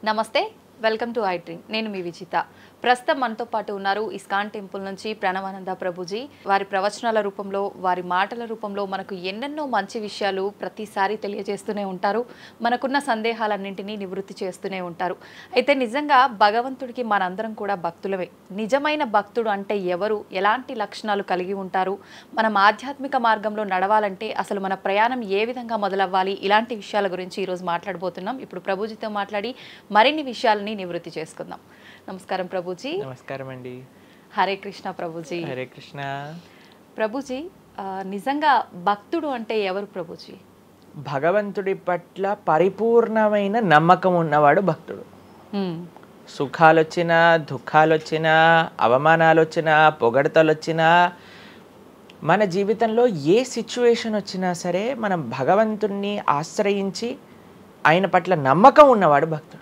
నమస్తే, welcome to I dream. నేను మీ విజిత. ప్రస్తుతం మనతో పాటు ఉన్నారు ఇస్కాన్ టెంపుల్ నుంచి ప్రణవానంద ప్రభుజీ. వారి ప్రవచనాల రూపంలో, వారి మాటల రూపంలో మనకు ఎన్నెన్నో మంచి విషయాలు ప్రతిసారి తెలియజేస్తూనే ఉంటారు. మనకున్న సందేహాలన్నింటినీ నివృత్తి చేస్తూనే ఉంటారు. అయితే నిజంగా భగవంతుడికి మనందరం కూడా భక్తులమే. నిజమైన భక్తుడు అంటే ఎవరు, ఎలాంటి లక్షణాలు కలిగి ఉంటారు, మనం ఆధ్యాత్మిక మార్గంలో నడవాలంటే అసలు మన ప్రయాణం ఏ విధంగా మొదలవ్వాలి, ఇలాంటి విషయాల గురించి ఈరోజు మాట్లాడబోతున్నాం. ఇప్పుడు ప్రభుజీతో మాట్లాడి మరిన్ని విషయాలని నివృత్తి చేసుకుందాం. నమస్కారం ప్రభుజీ. నమస్కారం అండి. హరే కృష్ణ ప్రభుజీ. హరే కృష్ణ. ప్రభుజీ, నిజంగా భక్తుడు అంటే ఎవరు ప్రభుజీ? భగవంతుడి పట్ల పరిపూర్ణమైన నమ్మకం ఉన్నవాడు భక్తుడు. సుఖాలు వచ్చినా, దుఃఖాలు వచ్చినా, అవమానాలు వచ్చినా, పొగడతలు వచ్చినా, మన జీవితంలో ఏ సిచ్యువేషన్ వచ్చినా సరే మనం భగవంతుణ్ణి ఆశ్రయించి ఆయన పట్ల నమ్మకం ఉన్నవాడు భక్తుడు.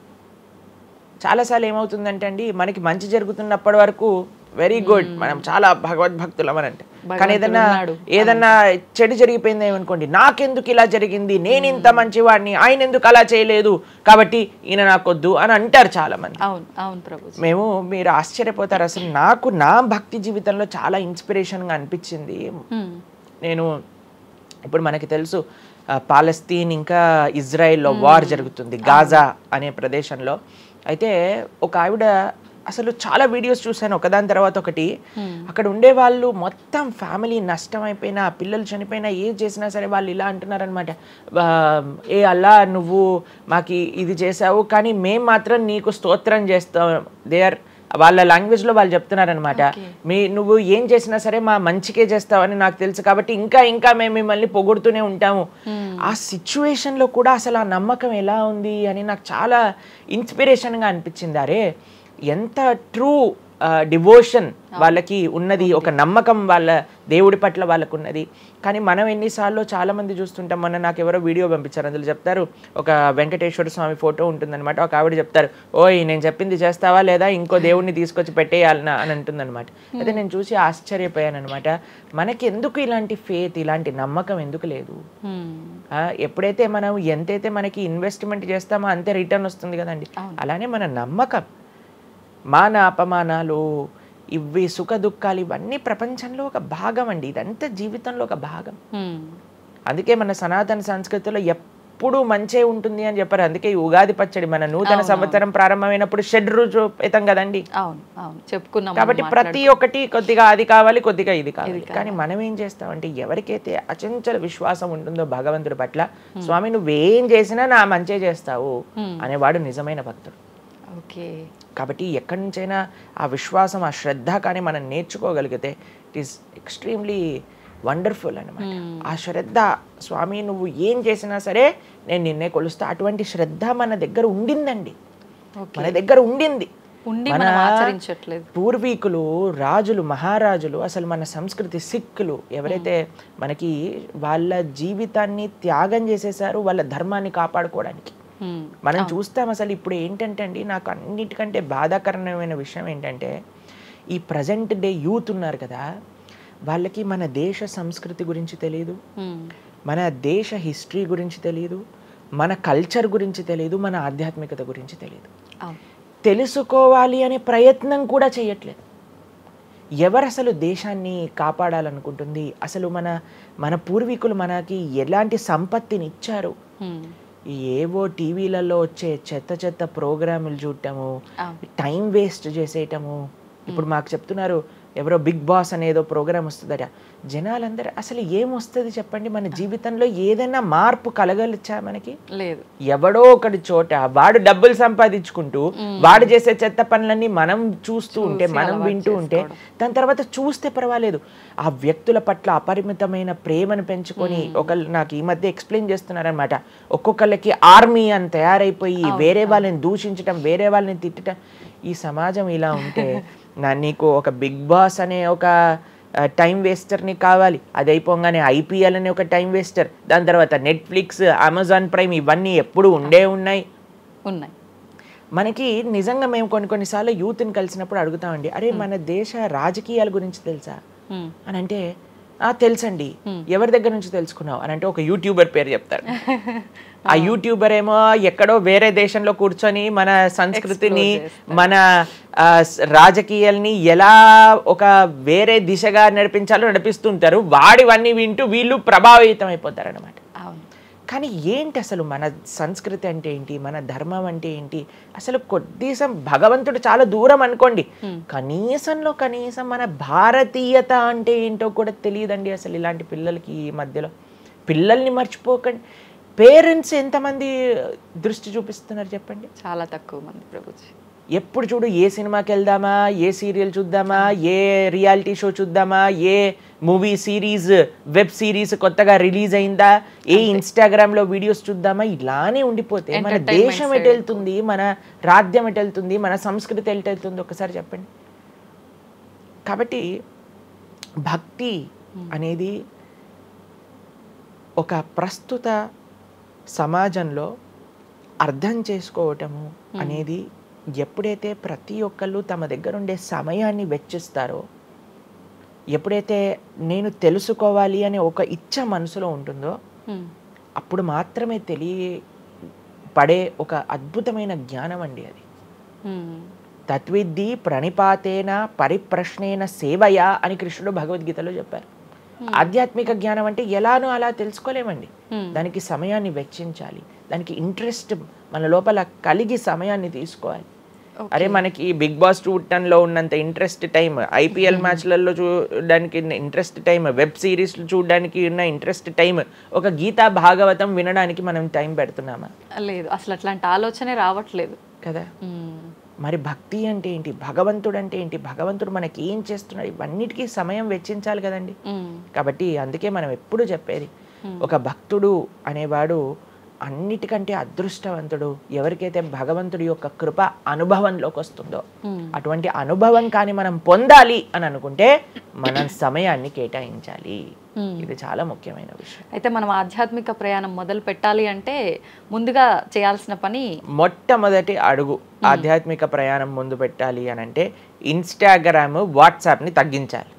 చాలాసార్లు ఏమవుతుందంటే అండి, మనకి మంచి జరుగుతున్నప్పటి వరకు వెరీ గుడ్, మనం చాలా భగవద్భక్తులం అని అంటే, కానీ ఏదన్నా చెడు జరిగిపోయింది ఏమనుకోండి, నాకెందుకు ఇలా జరిగింది, నేను ఇంత మంచివాడిని, ఆయన ఎందుకు అలా చేయలేదు, కాబట్టి ఈయన నాకొద్దు అని అంటారు చాలా మంది. మేము మీరు ఆశ్చర్యపోతారు, అసలు నాకు నా భక్తి జీవితంలో చాలా ఇన్స్పిరేషన్గా అనిపించింది. నేను ఇప్పుడు మనకి తెలుసు పాలస్తీన్ ఇంకా ఇజ్రాయెల్లో వార్ జరుగుతుంది, గాజా అనే ప్రదేశంలో. అయితే ఒక ఆవిడ, అసలు చాలా వీడియోస్ చూశాను ఒకదాని తర్వాత ఒకటి, అక్కడ ఉండే వాళ్ళు మొత్తం ఫ్యామిలీ నష్టం అయిపోయినా, పిల్లలు చనిపోయినా, ఏం చేసినా సరే వాళ్ళు ఇలా అంటున్నారనమాట, ఏ అల్లా నువ్వు మాకు ఇది చేసావు కానీ మేము మాత్రం నీకు స్తోత్రం చేస్తాం. దే ఆర్ వాళ్ళ లాంగ్వేజ్లో వాళ్ళు చెప్తున్నారనమాట, నువ్వు ఏం చేసినా సరే మా మంచికే చేస్తావని నాకు తెలుసు, కాబట్టి ఇంకా ఇంకా మేము మిమ్మల్ని పొగుడుతూనే ఉంటాము. ఆ సిచ్యువేషన్లో కూడా అసలు ఆ నమ్మకం ఎలా ఉంది అని నాకు చాలా ఇన్స్పిరేషన్గా అనిపించింది. అరే ఎంత ట్రూ డివోషన్ వాళ్ళకి ఉన్నది, ఒక నమ్మకం వాళ్ళ దేవుడి పట్ల వాళ్ళకు ఉన్నది. కానీ మనం ఎన్నిసార్లు చాలామంది చూస్తుంటాం. మొన్న నాకు ఎవరో వీడియో పంపించారు, అందులో చెప్తారు, ఒక వెంకటేశ్వర స్వామి ఫోటో ఉంటుందన్నమాట, ఒక ఆవిడ చెప్తారు, ఓయ్ నేను చెప్పింది చేస్తావా లేదా, ఇంకో దేవుడిని తీసుకొచ్చి పెట్టేయాలనా అని అంటుందన్నమాట. అయితే నేను చూసి ఆశ్చర్యపోయాను అనమాట, మనకి ఎందుకు ఇలాంటి ఫేత్, ఇలాంటి నమ్మకం ఎందుకు లేదు? ఎప్పుడైతే మనం ఎంతైతే మనకి ఇన్వెస్ట్మెంట్ చేస్తామో అంతే రిటర్న్ వస్తుంది కదండి. అలానే మన నమ్మకం, మాన అపమానాలు, ఇవి సుఖ దుఃఖాలు, ఇవన్నీ ప్రపంచంలో ఒక భాగం అండి. ఇదంతా జీవితంలో ఒక భాగం. అందుకే మన సనాతన సంస్కృతిలో ఎప్పుడు మంచే ఉంటుంది అని చెప్పారు. అందుకే ఈ ఉగాది పచ్చడి, మన నూతన సంవత్సరం ప్రారంభమైనప్పుడు షడ్రుజోపేతం కదండి, చెప్పుకున్నాం. కాబట్టి ప్రతి ఒక్కటి కొద్దిగా అది కావాలి, కొద్దిగా ఇది కావాలి. కానీ మనం ఏం చేస్తామంటే, ఎవరికైతే అచంచల విశ్వాసం ఉంటుందో భగవంతుడి పట్ల, స్వామి నువ్వేం చేసినా నా మంచే చేస్తావు అనేవాడు నిజమైన భక్తుడు. కాబట్టి ఎక్కడి నుంచైనా ఆ విశ్వాసం, ఆ శ్రద్ధ కానీ మనం నేర్చుకోగలిగితే ఇట్ ఈస్ ఎక్స్ట్రీమ్లీ వండర్ఫుల్ అనమాట. ఆ శ్రద్ధ, స్వామి నువ్వు ఏం చేసినా సరే నేను నిన్నే కొలుస్తా, అటువంటి శ్రద్ధ మన దగ్గర ఉండిందండి, మన దగ్గర ఉండింది. మన పూర్వీకులు, రాజులు, మహారాజులు, అసలు మన సంస్కృతి, సిక్కులు ఎవరైతే మనకి వాళ్ళ జీవితాన్ని త్యాగం చేసేసారు వాళ్ళ ధర్మాన్ని కాపాడుకోవడానికి. మనం చూస్తాం. అసలు ఇప్పుడు ఏంటంటే అండి, నాకు అన్నిటికంటే బాధాకరమైన విషయం ఏంటంటే, ఈ ప్రజెంట్ డే యూత్ ఉన్నారు కదా, వాళ్ళకి మన దేశ సంస్కృతి గురించి తెలియదు, మన దేశ హిస్టరీ గురించి తెలియదు, మన కల్చర్ గురించి తెలియదు, మన ఆధ్యాత్మికత గురించి తెలియదు. తెలుసుకోవాలి అనే ప్రయత్నం కూడా చేయట్లేదు. ఎవరు అసలు దేశాన్ని కాపాడాలనుకుంటుంది? అసలు మన పూర్వీకులు మనకి ఎలాంటి సంపత్తిని ఇచ్చారు? ఏవో టీవీలలో వచ్చే చెత్త చెత్త ప్రోగ్రాములు చూడటము, టైం వేస్ట్ చేసేయటము. ఇప్పుడు మాకు చెప్తున్నారు, ఎవరో బిగ్ బాస్ అనేదో ప్రోగ్రామ్ వస్తుందట. జనాలందరూ అసలు ఏమొస్తుంది చెప్పండి? మన జీవితంలో ఏదైనా మార్పు కలగలిచా? మనకి లేదు. ఎవడో ఒకటి చోట వాడు డబ్బులు సంపాదించుకుంటూ వాడు చేసే చెత్త పనులన్నీ మనం చూస్తూ ఉంటే, మనం వింటూ ఉంటే, దాని తర్వాత చూస్తే పర్వాలేదు, ఆ వ్యక్తుల పట్ల అపరిమితమైన ప్రేమను పెంచుకొని, ఒకళ్ళు నాకు ఈ మధ్య ఎక్స్ప్లెయిన్ చేస్తున్నారనమాట, ఒక్కొక్కళ్ళకి ఆర్మీ అని తయారైపోయి వేరే వాళ్ళని దూషించటం, వేరే వాళ్ళని తిట్టడం. ఈ సమాజం ఇలా ఉంటే నీకు ఒక బిగ్ బాస్ అనే ఒక టైం వేస్టర్ని కావాలి, అది అయిపోగానే ఐపీఎల్ అనే ఒక టైం వేస్టర్, దాని తర్వాత నెట్ఫ్లిక్స్, అమెజాన్ ప్రైమ్, ఇవన్నీ ఎప్పుడు ఉన్నాయి. మనకి నిజంగా మేము కొన్నిసార్లు యూత్ని కలిసినప్పుడు అడుగుతామండి, అరే మన దేశ రాజకీయాల గురించి తెలుసా అని అంటే, తెలుసండి. ఎవరి దగ్గర నుంచి తెలుసుకున్నావు అని అంటే ఒక యూట్యూబర్ పేరు చెప్తారు. ఆ యూట్యూబర్ ఏమో ఎక్కడో వేరే దేశంలో కూర్చొని మన సంస్కృతిని మన రాజకీయాల్ని ఎలా ఒక వేరే దిశగా నడిపించాలో నడిపిస్తుంటారు. వాడివన్నీ వింటూ వీళ్ళు ప్రభావితం అయిపోతారు అనమాట. కానీ ఏంటి అసలు మన సంస్కృతి అంటే ఏంటి, మన ధర్మం అంటే ఏంటి, అసలు కొద్దిసం భగవంతుడు చాలా దూరం అనుకోండి, కనీసంలో కనీసం మన భారతీయత అంటే ఏంటో కూడా తెలియదండి అసలు ఇలాంటి పిల్లలకి. ఈ మధ్యలో పిల్లల్ని మర్చిపోకండి. పేరెంట్స్ ఎంతమంది దృష్టి చూపిస్తున్నారు చెప్పండి? చాలా తక్కువ మంది ప్రభుజీ. ఎప్పుడు చూడు ఏ సినిమాకి వెళ్దామా, ఏ సీరియల్ చూద్దామా, ఏ రియాలిటీ షో చూద్దామా, ఏ మూవీ సిరీస్ వెబ్ సిరీస్ కొత్తగా రిలీజ్ అయిందా, ఏ ఇన్స్టాగ్రామ్లో వీడియోస్ చూద్దామా, ఇలానే ఉండిపోతే మన దేశం ఎటు వెళ్తుంది, మన రాజ్యం ఎటు వెళ్తుంది, మన సంస్కృతి ఎటు వెళ్తుంది ఒకసారి చెప్పండి. కాబట్టి భక్తి అనేది ఒక ప్రస్తుత సమాజంలో అర్థం చేసుకోవటము అనేది ఎప్పుడైతే ప్రతి ఒక్కళ్ళు తమ దగ్గర ఉండే సమయాన్ని వెచ్చిస్తారో, ఎప్పుడైతే నేను తెలుసుకోవాలి అనే ఒక ఇచ్చ మనసులో ఉంటుందో అప్పుడు మాత్రమే తెలియపడే ఒక అద్భుతమైన జ్ఞానం అండి అది. తత్విద్ధి ప్రణిపాతేన పరిప్రశ్నేన సేవయా అని కృష్ణుడు భగవద్గీతలో చెప్పారు. ఆధ్యాత్మిక జ్ఞానం అంటే ఎలానో అలా తెలుసుకోలేమండి. దానికి సమయాన్ని వెచ్చించాలి, దానికి ఇంట్రెస్ట్ మన లోపల కలిగి సమయాన్ని తీసుకోవాలి. అరే మనకి బిగ్ బాస్ చూడటంలో ఉన్నంత ఇంట్రెస్ట్ టైం, ఐపీఎల్ మ్యాచ్లలో చూడడానికి ఇంట్రెస్ట్ టైం, వెబ్ సిరీస్లు చూడడానికి ఉన్న ఇంట్రెస్ట్ టైం, ఒక గీతా భాగవతం వినడానికి మనం టైం పెడుతున్నామా? లేదు, అసలు అట్లాంటి ఆలోచనే రావట్లేదు కదా. మరి భక్తి అంటే ఏంటి, భగవంతుడు అంటే ఏంటి, భగవంతుడు మనకి ఏం చేస్తున్నాడు, ఇవన్నిటికీ సమయం వెచ్చించాలి కదండి. కాబట్టి అందుకే మనం ఎప్పుడు చెప్పేది, ఒక భక్తుడు అనేవాడు అన్నిటికంటే అదృష్టవంతుడు ఎవరికైతే భగవంతుడి యొక్క కృప అనుభవంలోకి వస్తుందో. అటువంటి అనుభవం కానీ మనం పొందాలి అని అనుకుంటే మనం సమయాన్ని కేటాయించాలి. ఇది చాలా ముఖ్యమైన విషయం. అయితే మనం ఆధ్యాత్మిక ప్రయాణం మొదలు పెట్టాలి అంటే ముందుగా చేయాల్సిన పని, మొట్టమొదటి అడుగు ఆధ్యాత్మిక ప్రయాణం ముందు పెట్టాలి అని అంటే ఇన్స్టాగ్రామ్, వాట్సాప్ని తగ్గించాలి.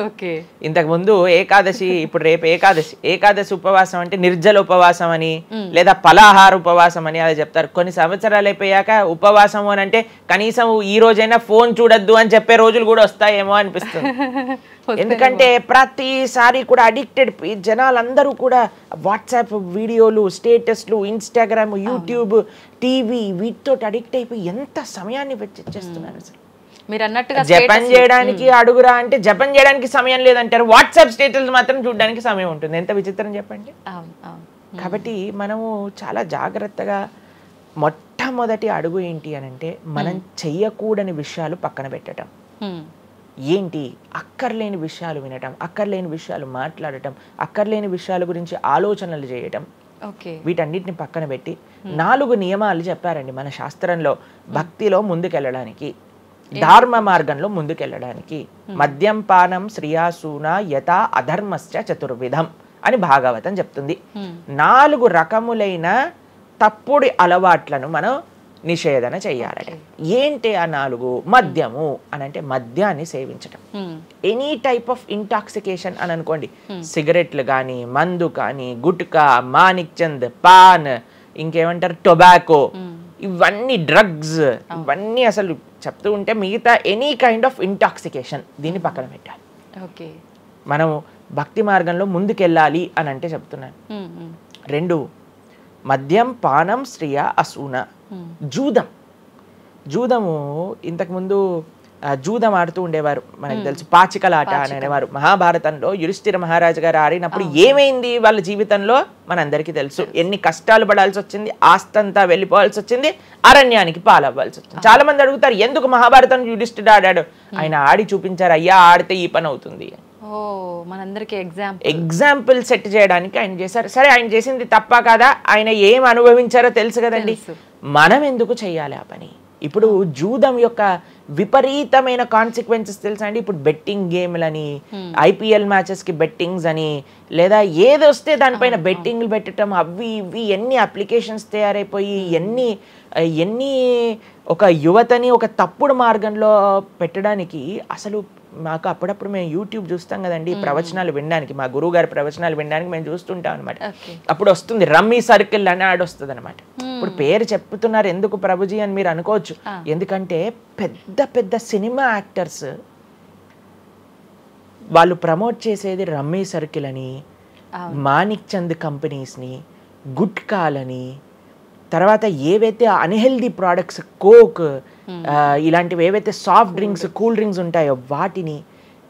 ఓకే. ఇంతకు ముందు ఏకాదశి, ఇప్పుడు రేపు ఏకాదశి ఉపవాసం అంటే నిర్జల ఉపవాసం అని లేదా పలాహార ఉపవాసం అని అలా చెప్తారు. కొన్ని సంవత్సరాలు అయిపోయాక ఉపవాసం అని అంటే కనీసం ఈ రోజైనా ఫోన్ చూడొద్దు అని చెప్పే రోజులు కూడా వస్తాయేమో అనిపిస్తుంది. ఎందుకంటే ప్రతిసారి కూడా అడిక్టెడ్ జనాలందరూ కూడా వాట్సాప్ వీడియోలు, స్టేటస్లు, ఇన్స్టాగ్రామ్, యూట్యూబ్, టీవీ వీటితో అడిక్ట్ అయిపోయి ఎంత సమయాన్ని వెచ్చిస్తున్నారు. అసలు మీరు అన్నట్టుగా జపం చేయడానికి అడుగురా అంటే జపం చేయడానికి సమయం లేదంటారు, వాట్సాప్ స్టేటస్ మాత్రం చూడడానికి సమయం ఉంటుంది. ఎంత విచిత్రం చెప్పండి. కాబట్టి మనము చాలా జాగ్రత్తగా మొట్టమొదటి అడుగు ఏంటి అని అంటే మనం చెయ్యకూడని విషయాలు పక్కన పెట్టడం. ఏంటి? అక్కర్లేని విషయాలు వినటం, అక్కర్లేని విషయాలు మాట్లాడటం, అక్కర్లేని విషయాల గురించి ఆలోచనలు చేయటం. వీటన్నిటిని పక్కన పెట్టి 4 నియమాలు చెప్పారండి మన శాస్త్రంలో భక్తిలో ముందుకెళ్ళడానికి, ధర్మ మార్గంలో ముందుకెళ్ళడానికి. మద్యం పానం శ్రియాసూన యథా అధర్మశ్చ చతుర్విధం అని భాగవతం చెప్తుంది. 4 రకములైన తప్పుడు అలవాట్లను మనం నిషేధన చెయ్యాలట. ఏంటి ఆ 4? మద్యము అని అంటే మద్యాన్ని సేవించటం, ఎనీ టైప్ ఆఫ్ ఇంటాక్సికేషన్ అని అనుకోండి, సిగరెట్లు కానీ, మందు కానీ, గుట్కా, మానిక్ చంద్, పాన్, ఇంకేమంటారు టొబాకో, ఇవన్నీ డ్రగ్స్, ఇవన్నీ అసలు చెప్తూ ఉంటే మిగతా ఎనీ కైండ్ ఆఫ్ ఇంటాక్సికేషన్ దీన్ని పక్కన పెట్టాలి. మనం భక్తి మార్గంలో ముందుకెళ్ళాలి అని అంటే చెప్తున్నాను. 2 మద్యం పానం శ్రియ అసూన. జూదము ఇంతకుముందు జూదం ఆడుతూ ఉండేవారు, మనకు తెలుసు పాచికలాట అని అనేవారు. మహాభారతంలో యుధిష్ఠిర మహారాజు గారు ఆడినప్పుడు ఏమైంది వాళ్ళ జీవితంలో మనందరికీ తెలుసు. ఎన్ని కష్టాలు పడాల్సి వచ్చింది, ఆస్తంతా వెళ్ళిపోవాల్సి వచ్చింది, అరణ్యానికి పాలవ్వాల్సి వచ్చింది. చాలా మంది అడుగుతారు ఎందుకు మహాభారతం యుధిష్ఠిరుడు ఆడాడు. ఆయన ఆడి చూపించారు, అయ్యా ఆడితే ఈ పని అవుతుంది. ఎగ్జాంపుల్ సెట్ చేయడానికి ఆయన చేశారు. సరే ఆయన చేసింది తప్ప కాదా, ఆయన ఏం అనుభవించారో తెలుసు కదండి. మనం ఎందుకు చెయ్యాలి ఆ పని? ఇప్పుడు జూదం యొక్క విపరీతమైన కాన్సిక్వెన్సెస్ తెలుసా అండి. ఇప్పుడు బెట్టింగ్ గేమ్లని, ఐపీఎల్ మ్యాచెస్కి బెట్టింగ్స్ అని, లేదా ఏది వస్తే దానిపైన బెట్టింగ్లు పెట్టడం, అవి ఇవి ఎన్ని అప్లికేషన్స్ తయారైపోయి ఎన్ని ఒక యువతని ఒక తప్పుడు మార్గంలో పెట్టడానికి అసలు మాకు అప్పుడప్పుడు మేము యూట్యూబ్ చూస్తాం కదండి ప్రవచనాలు వినడానికి, మా గురువు గారి ప్రవచనాలు వినడానికి మేము చూస్తుంటాం అనమాట. అప్పుడు వస్తుంది రమ్మీ సర్కిల్ అని యాడ్ వస్తుంది అనమాట. ఇప్పుడు పేరు చెప్తున్నారు ఎందుకు ప్రభుజీ అని మీరు అనుకోవచ్చు. ఎందుకంటే పెద్ద పెద్ద సినిమా యాక్టర్స్ వాళ్ళు ప్రమోట్ చేసేది రమ్మీ సర్కిల్ అని, మాణిక్ చంద్ కంపెనీస్ని, గుట్కాలని, తర్వాత ఏవైతే అన్హెల్దీ ప్రోడక్ట్స్ కోక్ ఇలాంటివి ఏవైతే సాఫ్ట్ డ్రింక్స్ కూల్ డ్రింక్స్ ఉంటాయో వాటిని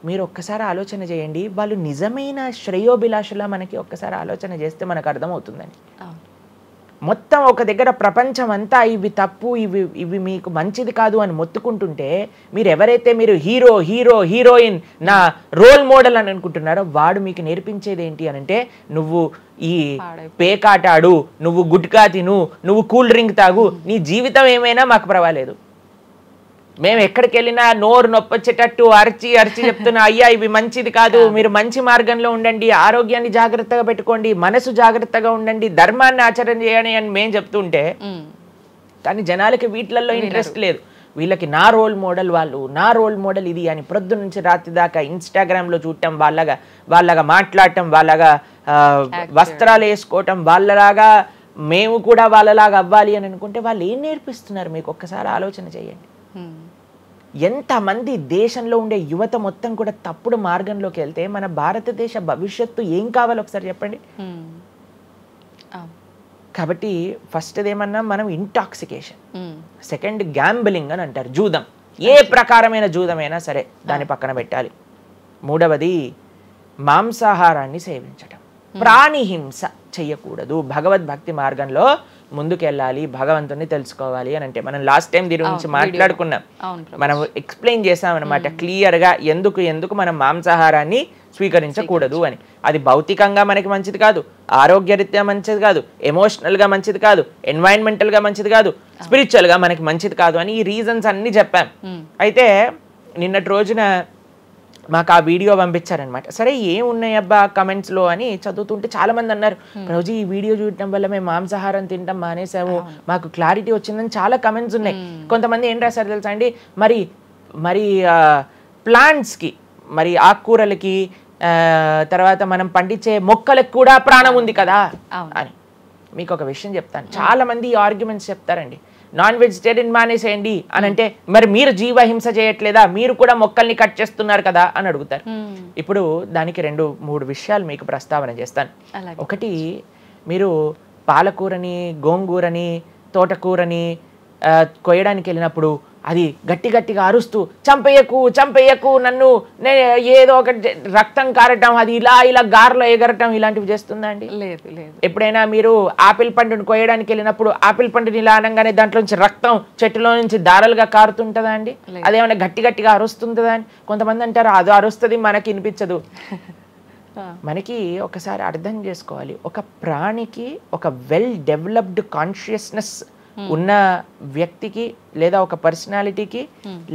మీరు ఒక్కసారి ఆలోచన చేయండి. వాళ్ళు నిజమైన శ్రేయోభిలాషులా మనకి ఒక్కసారి ఆలోచన చేస్తే మనకు అర్థమవుతుందని. మొత్తం ఒక దగ్గర ప్రపంచం అంతా ఇవి తప్పు, ఇవి మీకు మంచిది కాదు అని మొత్తుకుంటుంటే మీరు ఎవరైతే మీరు హీరోయిన్ నా రోల్ మోడల్ అని అనుకుంటున్నారో వాడు మీకు నేర్పించేది ఏంటి అని అంటే, నువ్వు ఈ పేకాట ఆడు, నువ్వు గుట్కా తిను, నువ్వు కూల్ డ్రింక్ తాగు, నీ జీవితం ఏమైనా మాకు పర్వాలేదు. మేము ఎక్కడికి వెళ్ళినా నోరు నొప్పొచ్చేటట్టు అరిచి చెప్తున్నా, అయ్యా ఇవి మంచిది కాదు, మీరు మంచి మార్గంలో ఉండండి, ఆరోగ్యాన్ని జాగ్రత్తగా పెట్టుకోండి, మనసు జాగ్రత్తగా ఉండండి, ధర్మాన్ని ఆచరణ చేయండి అని మేము చెప్తుంటే, కానీ జనాలకి వీటిలలో ఇంట్రెస్ట్ లేదు. వీళ్ళకి నా రోల్ మోడల్ వాళ్ళు, నా రోల్ మోడల్ ఇది అని ప్రొద్దు నుంచి రాత్రి దాకా ఇన్స్టాగ్రామ్లో చూడటం, వాళ్ళగా మాట్లాడటం, వాళ్ళగా వస్త్రాలు వేసుకోవటం, వాళ్ళలాగా మేము కూడా వాళ్ళలాగా అవ్వాలి అని అనుకుంటే వాళ్ళు ఏం నేర్పిస్తున్నారు మీకు ఒక్కసారి ఆలోచన చేయండి. ఎంతమంది దేశంలో ఉండే యువత మొత్తం కూడా తప్పుడు మార్గంలోకి వెళ్తే మన భారతదేశ భవిష్యత్తు ఏం కావాలో ఒకసారి చెప్పండి. కాబట్టి ఫస్ట్ ఏమన్నా మనం ఇంటాక్సికేషన్, సెకండ్ గ్యాంబ్లింగ్ అని అంటారు, జూదం, ఏ ప్రకారమైన జూదమైనా సరే దాన్ని పక్కన పెట్టాలి. మూడవది మాంసాహారాన్ని సేవించటం, ప్రాణిహింస చెయ్యకూడదు, భగవద్భక్తి మార్గంలో ముందుకెళ్ళాలి, భగవంతుని తెలుసుకోవాలి అని అంటే మనం లాస్ట్ టైం దీని గురించి మాట్లాడుకున్నాం, మనం ఎక్స్ప్లెయిన్ చేసాం అనమాట క్లియర్గా ఎందుకు మనం మాంసాహారాన్ని స్వీకరించకూడదు అని. అది భౌతికంగా మనకి మంచిది కాదు, ఆరోగ్యరీత్యా మంచిది కాదు, ఎమోషనల్గా మంచిది కాదు, ఎన్వైరన్మెంటల్గా మంచిది కాదు, స్పిరిచువల్గా మనకి మంచిది కాదు అని ఈ రీజన్స్ అన్ని చెప్పాం. అయితే నిన్నటి రోజున మాకు ఆ వీడియో పంపించారనమాట. సరే ఏమున్నాయి అబ్బా కమెంట్స్లో అని చదువుతుంటే చాలామంది అన్నారు, రోజు ఈ వీడియో చూడటం వల్ల మేము మాంసాహారం తినటం మానేసాము, మాకు క్లారిటీ వచ్చిందని చాలా కమెంట్స్ ఉన్నాయి. కొంతమంది ఏం రాశారు తెలుసా అండి, మరి ప్లాంట్స్కి, మరి ఆకుకూరలకి, తర్వాత మనం పండించే మొక్కలకు కూడా ప్రాణం ఉంది కదా అని. మీకు ఒక విషయం చెప్తాను, చాలామంది ఈ ఆర్గ్యుమెంట్స్ చెప్తారండి, నాన్ వెజిటేరియన్ మానేసేయండి అని అంటే, మరి మీరు జీవహింస చేయట్లేదా, మీరు కూడా మొక్కల్ని కట్ చేస్తున్నారు కదా అని అడుగుతారు. ఇప్పుడు దానికి 2-3 విషయాలు మీకు ప్రస్తావన చేస్తాను. ఒకటి, మీరు పాలకూరని, గోంగూరని, తోటకూరని కొయ్యడానికి వెళ్ళినప్పుడు అది గట్టిగా అరుస్తూ చంపేయకు నన్ను, ఏదో ఒక రక్తం కారటం, అది ఇలా గార్లో ఎగరటం, ఇలాంటివి చేస్తుందా అండి? లేదు. ఎప్పుడైనా మీరు ఆపిల్ పండుని కొయ్యడానికి వెళ్ళినప్పుడు ఆపిల్ పండుని ఇలా అనగానే దాంట్లో నుంచి రక్తం చెట్టులో నుంచి దారాలుగా కారుతుంటుందా అండి? అదేమైనా గట్టిగా అరుస్తుందా అని కొంతమంది అంటారు, అది అరుస్తుంది మనకి వినిపించదు. మనకి ఒకసారి అర్థం చేసుకోవాలి, ఒక ప్రాణికి ఒక వెల్ డెవలప్డ్ కాన్షియస్నెస్ ఉన్న వ్యక్తికి, లేదా ఒక పర్సనాలిటీకి,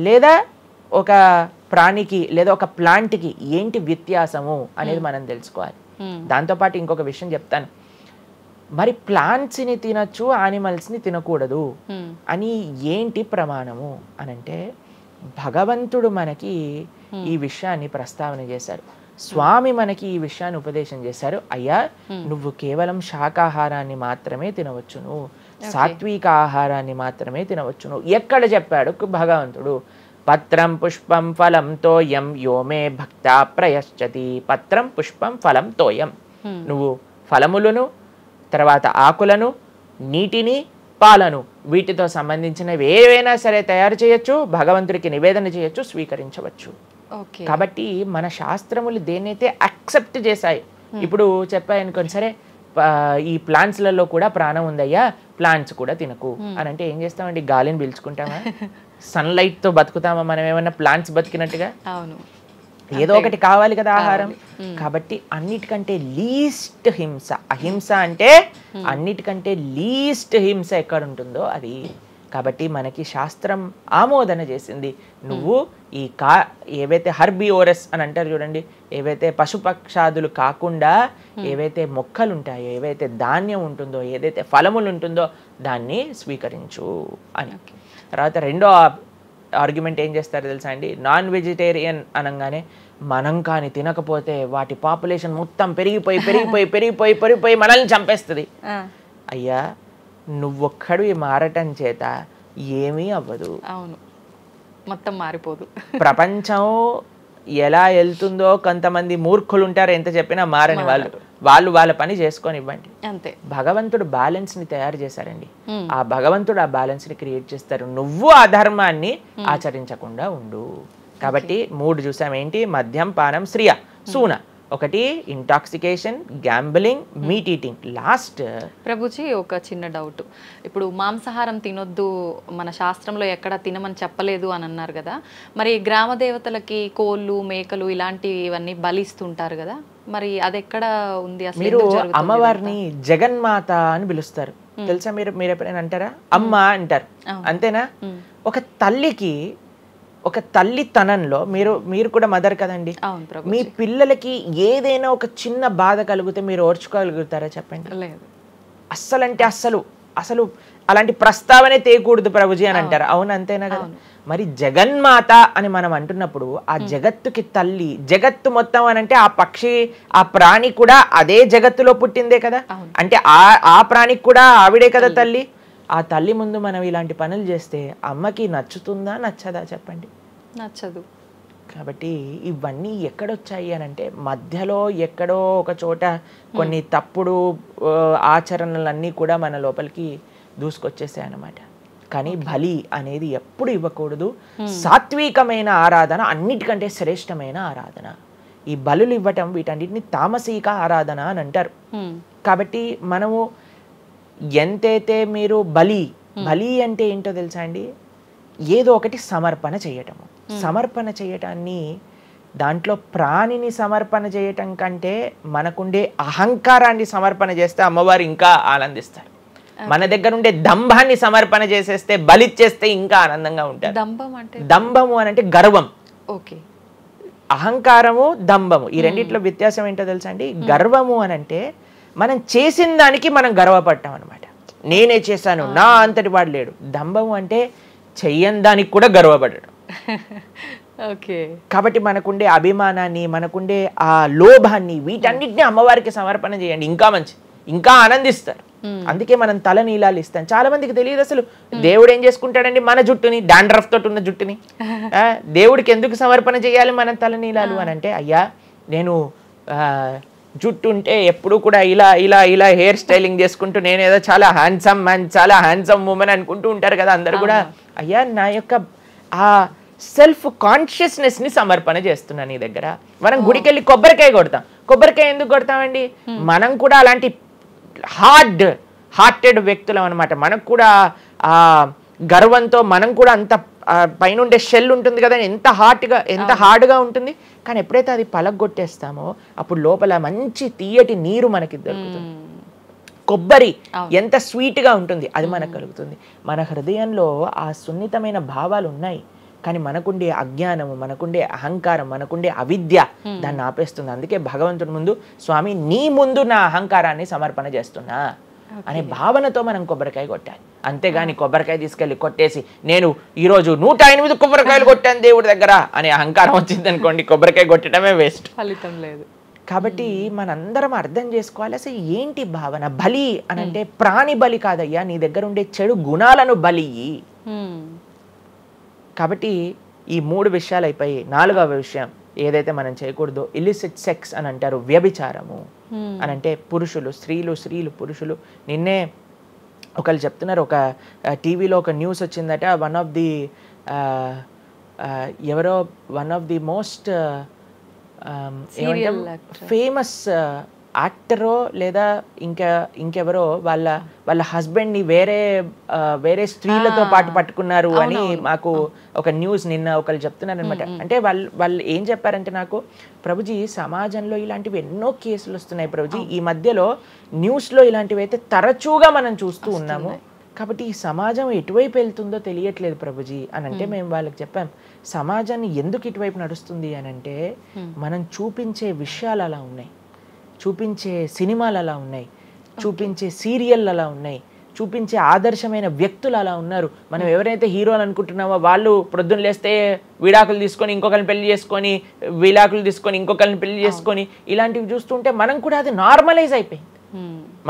లేదా ఒక ప్రాణికి, లేదా ఒక ప్లాంట్కి ఏంటి వ్యత్యాసము అనేది మనం తెలుసుకోవాలి. దాంతోపాటు ఇంకొక విషయం చెప్తాను, మరి ప్లాంట్స్ని తినచ్చు, యానిమల్స్ని తినకూడదు అని ఏంటి ప్రమాణము అనంటే, భగవంతుడు మనకి ఈ విషయాన్ని ప్రస్తావన చేశారు, స్వామి మనకి ఈ విషయాన్ని ఉపదేశం చేశారు. అయ్యా, నువ్వు కేవలం శాకాహారాన్ని మాత్రమే తినవచ్చును, సాత్విక ఆహారాన్ని మాత్రమే తినవచ్చును. ఎక్కడ చెప్పాడు భగవంతుడు? పత్రం పుష్పం ఫలం తోయం యోమే భక్తా ప్రయశ్చతి. పత్రం పుష్పం ఫలం తోయం, నువ్వు ఫలములను, తర్వాత ఆకులను, నీటిని, పాలను, వీటితో సంబంధించినవి ఏవైనా సరే తయారు చేయొచ్చు, భగవంతుడికి నివేదన చేయొచ్చు, స్వీకరించవచ్చు. కాబట్టి మన శాస్త్రములు దేన్నైతే యాక్సెప్ట్ చేశాయి, ఇప్పుడు చెప్పాయనుకోండి, సరే ఈ ప్లాంట్స్లలో కూడా ప్రాణం ఉందయ్యా, ప్లాంట్స్ కూడా తినకు అని అంటే ఏం చేస్తామండి? గాలిని పీల్చుకుంటామా? సన్లైట్తో బతుకుతామా మనం ఏమన్నా ప్లాంట్స్ బతికినట్టుగా? ఏదో ఒకటి కావాలి కదా ఆహారం. కాబట్టి అన్నిటికంటే లీస్ట్ హింస, అహింస అంటే అన్నిటికంటే లీస్ట్ హింస ఎక్కడ ఉంటుందో అది. కాబట్టి మనకి శాస్త్రం ఆమోదన చేసింది, నువ్వు ఈ ఏవైతే హర్బివోరస్ అని అంటారు చూడండి, ఏవైతే పశుపక్షాదులు కాకుండా ఏవైతే మొక్కలు ఉంటాయో, ఏవైతే ధాన్యం ఉంటుందో, ఏదైతే ఫలములు ఉంటుందో దాన్ని స్వీకరించు అని. తర్వాత రెండో ఆర్గ్యుమెంట్ ఏం చేస్తారు తెలుసా అండి, నాన్ వెజిటేరియన్ అనగానే మనం కానీ తినకపోతే వాటి పాపులేషన్ మొత్తం పెరిగిపోయి పెరిగిపోయి పెరిగిపోయి పెరిగిపోయి మనల్ని చంపేస్తుంది. అయ్యా నువ్వొక్కడు మారటం చేత ఏమీ అవ్వదు. అవును, మొత్తం మారిపోదు. ప్రపంచం ఎలా వెళ్తుందో కొంతమంది మూర్ఖులు ఉంటారు, ఎంత చెప్పినా మారని వాళ్ళు వాళ్ళ పని చేసుకొని ఇవ్వండి. అంతే. భగవంతుడు బ్యాలెన్స్ ని తయారు చేశారండి. ఆ భగవంతుడు ఆ బ్యాలెన్స్ ని క్రియేట్ చేస్తారు. నువ్వు ఆ ధర్మాన్ని ఆచరించకుండా ఉండు. కాబట్టి 3 చూసాం. ఏంటి? మద్యం, పానం, శ్రియ, సూన. ఒకటి intoxication, gambling, meet eating. Last Prabhuji ఒక చిన్న డౌట్. ఇప్పుడు మాంసాహారం తినొద్దు, మన శాస్త్రంలో ఎక్కడ తినమని చెప్పలేదు అని అన్నారు కదా, మరి గ్రామ దేవతలకి కోళ్ళు, మేకలు ఇలాంటివన్నీ బలిస్తుంటారు కదా, మరి అది ఎక్కడ ఉంది అసలు? మీరు అమ్మవారిని జగన్మాత అని పిలుస్తారు తెలుసా? మీరు ఎప్పుడైనా అంటారా? అమ్మ అంటారు, అంతేనా? ఒక తల్లికి, ఒక తల్లితనంలో మీరు కూడా మదర్ కదండి, మీ పిల్లలకి ఏదైనా ఒక చిన్న బాధ కలిగితే మీరు ఓర్చుకోగలుగుతారా చెప్పండి? లేదు. అస్సలంటే అసలు అలాంటి ప్రస్తావనే తేయకూడదు ప్రభుజీ అని అంటారు. అవును, అంతేనా కదా? మరి జగన్మాత అని మనం అంటున్నప్పుడు ఆ జగత్తుకి తల్లి, జగత్తు మొత్తం అని అంటే ఆ పక్షి, ఆ ప్రాణి కూడా అదే జగత్తులో పుట్టిందే కదా, అంటే ఆ ప్రాణికి కూడా ఆవిడే కదా తల్లి. ఆ తల్లి ముందు మనం ఇలాంటి పనులు చేస్తే అమ్మకి నచ్చుతుందా నచ్చదా చెప్పండి? నచ్చదు. కాబట్టి ఇవన్నీ ఎక్కడొచ్చాయి అని అంటే మధ్యలో ఎక్కడో ఒక చోట కొన్ని తప్పుడు ఆచరణలన్నీ కూడా మన లోపలికి దూసుకొచ్చేసాయి అన్నమాట. కానీ బలి అనేది ఎప్పుడు ఇవ్వకూడదు. సాత్వికమైన ఆరాధన అన్నిటికంటే శ్రేష్టమైన ఆరాధన. ఈ బలులు ఇవ్వటం వీటన్నిటిని తామసిక ఆరాధన అని అంటారు. కాబట్టి మనము ఎంతైతే మీరు బలి అంటే ఏంటో తెలుసా అండి? ఏదో ఒకటి సమర్పణ చేయటము. సమర్పణ చేయటాన్ని, దాంట్లో ప్రాణిని సమర్పణ చేయటం కంటే మనకుండే అహంకారాన్ని సమర్పణ చేస్తే అమ్మవారు ఇంకా ఆనందిస్తారు. మన దగ్గర ఉండే దంభాన్ని సమర్పణ చేసేస్తే, బలిచ్చేస్తే ఇంకా ఆనందంగా ఉంటారు. దంభము అని అంటే గర్వం. ఓకే. అహంకారము, దంభము, ఈ రెండిట్లో వ్యత్యాసం ఏంటో తెలుసా అండి? గర్వము అని అంటే మనం చేసిన దానికి మనం గర్వపడటం అనమాట. నేనే చేశాను, నా అంతటి వాడు లేడు. దంభము అంటే చెయ్యని దానికి కూడా గర్వపడటం. ఓకే. కాబట్టి మనకుండే అభిమానాన్ని, మనకుండే ఆ లోభాన్ని, వీటన్నిటిని అమ్మవారికి సమర్పణ చేయండి, ఇంకా మంచి, ఇంకా ఆనందిస్తారు. అందుకే మనం తల నీలాలు ఇస్తాం. చాలా మందికి తెలియదు అసలు దేవుడు ఏం చేసుకుంటాడండి మన జుట్టుని, డాండ్రఫ్ తోటి ఉన్న జుట్టుని. దేవుడికి ఎందుకు సమర్పణ చేయాలి మనం తల నీలాలు అని అంటే, అయ్యా నేను జుట్టు ఉంటే ఎప్పుడు కూడా ఇలా ఇలా ఇలా హెయిర్ స్టైలింగ్ చేసుకుంటూ నేనేదో చాలా హ్యాండ్సమ్ మ్యాన్, చాలా హ్యాండ్సమ్ ఉమెన్ అనుకుంటూ ఉంటారు కదా అందరు కూడా. అయ్యా నా యొక్క ఆ సెల్ఫ్ కాన్షియస్నెస్ ని సమర్పణ చేస్తున్నా నీ దగ్గర. మనం గుడికి వెళ్ళి కొబ్బరికాయ కొడతాం. కొబ్బరికాయ ఎందుకు కొడతామండి? మనం కూడా అలాంటి హార్టెడ్ వ్యక్తులం అనమాట. మనకు కూడా ఆ గర్వంతో మనం కూడా అంత పైనుండే షెల్ ఉంటుంది కదా, ఎంత హార్డ్గా ఉంటుంది. కానీ ఎప్పుడైతే అది పలగొట్టేస్తామో అప్పుడు లోపల మంచి తీయటి నీరు మనకి దొరుకుతుంది. కొబ్బరి ఎంత స్వీట్గా ఉంటుంది, అది మనకు కలుగుతుంది. మన హృదయంలో ఆ సున్నితమైన భావాలు ఉన్నాయి, కానీ మనకుండే అజ్ఞానము, మనకుండే అహంకారం, మనకుండే అవిద్య దాన్ని ఆపేస్తుంది. అందుకే భగవంతుడి ముందు, స్వామి నీ ముందు నా అహంకారాన్ని సమర్పణ చేస్తున్నా అనే భావనతో మనం కొబ్బరికాయ కొట్టాలి. అంతేగాని కొబ్బరికాయ తీసుకెళ్ళి కొట్టేసి నేను ఈరోజు 108 కొబ్బరికాయలు కొట్టాను దేవుడి దగ్గర అనే అహంకారం వచ్చింది అనుకోండి, కొబ్బరికాయ కొట్టడమే వేస్ట్, ఫలితం లేదు. కాబట్టి మనందరం అర్థం చేసుకోవాలి అసలు ఏంటి భావన. బలి అని అంటే ప్రాణి బలి కాదయ్యా, నీ దగ్గర ఉండే చెడు గుణాలను బలి. కాబట్టి ఈ 3 విషయాలు అయిపోయి 4వ విషయం ఏదైతే మనం చేయకూడదో ఇలిసిట్ సెక్స్ అని అంటారు, వ్యభిచారము అని అంటే పురుషులు స్త్రీలు పురుషులు. నిన్నే ఒకళ్ళు చెప్తున్నారు, ఒక టీవీలో ఒక న్యూస్ వచ్చిందట, one of the most famous యాక్టరో లేదా ఇంకెవరో వాళ్ళ హస్బెండ్ని వేరే స్త్రీలతో పాటు పట్టుకున్నారు అని మాకు ఒక న్యూస్ నిన్న ఒకళ్ళు చెప్తున్నారు అనమాట. అంటే వాళ్ళు ఏం చెప్పారంటే నాకు, ప్రభుజీ సమాజంలో ఇలాంటివి ఎన్నో కేసులు వస్తున్నాయి ప్రభుజీ, ఈ మధ్యలో న్యూస్లో ఇలాంటివి అయితే తరచుగా మనం చూస్తూ ఉన్నాము, కాబట్టి ఈ సమాజం ఎటువైపు వెళ్తుందో తెలియట్లేదు ప్రభుజీ అని అంటే మేము వాళ్ళకి చెప్పాం, సమాజాన్ని ఎందుకు ఇటువైపు నడుస్తుంది అని అంటే మనం చూపించే విషయాలు అలా ఉన్నాయి, చూపించే సినిమాలు అలా ఉన్నాయి, చూపించే సీరియల్ అలా ఉన్నాయి, చూపించే ఆదర్శమైన వ్యక్తులు అలా ఉన్నారు. మనం ఎవరైతే హీరోలు అనుకుంటున్నామో వాళ్ళు ప్రొద్దున లేస్తే విడాకులు తీసుకొని ఇంకొకరిని పెళ్లి చేసుకొని, విడాకులు తీసుకొని ఇంకొకరిని పెళ్లి చేసుకొని, ఇలాంటివి చూస్తుంటే మనం కూడా అది నార్మలైజ్ అయిపోయింది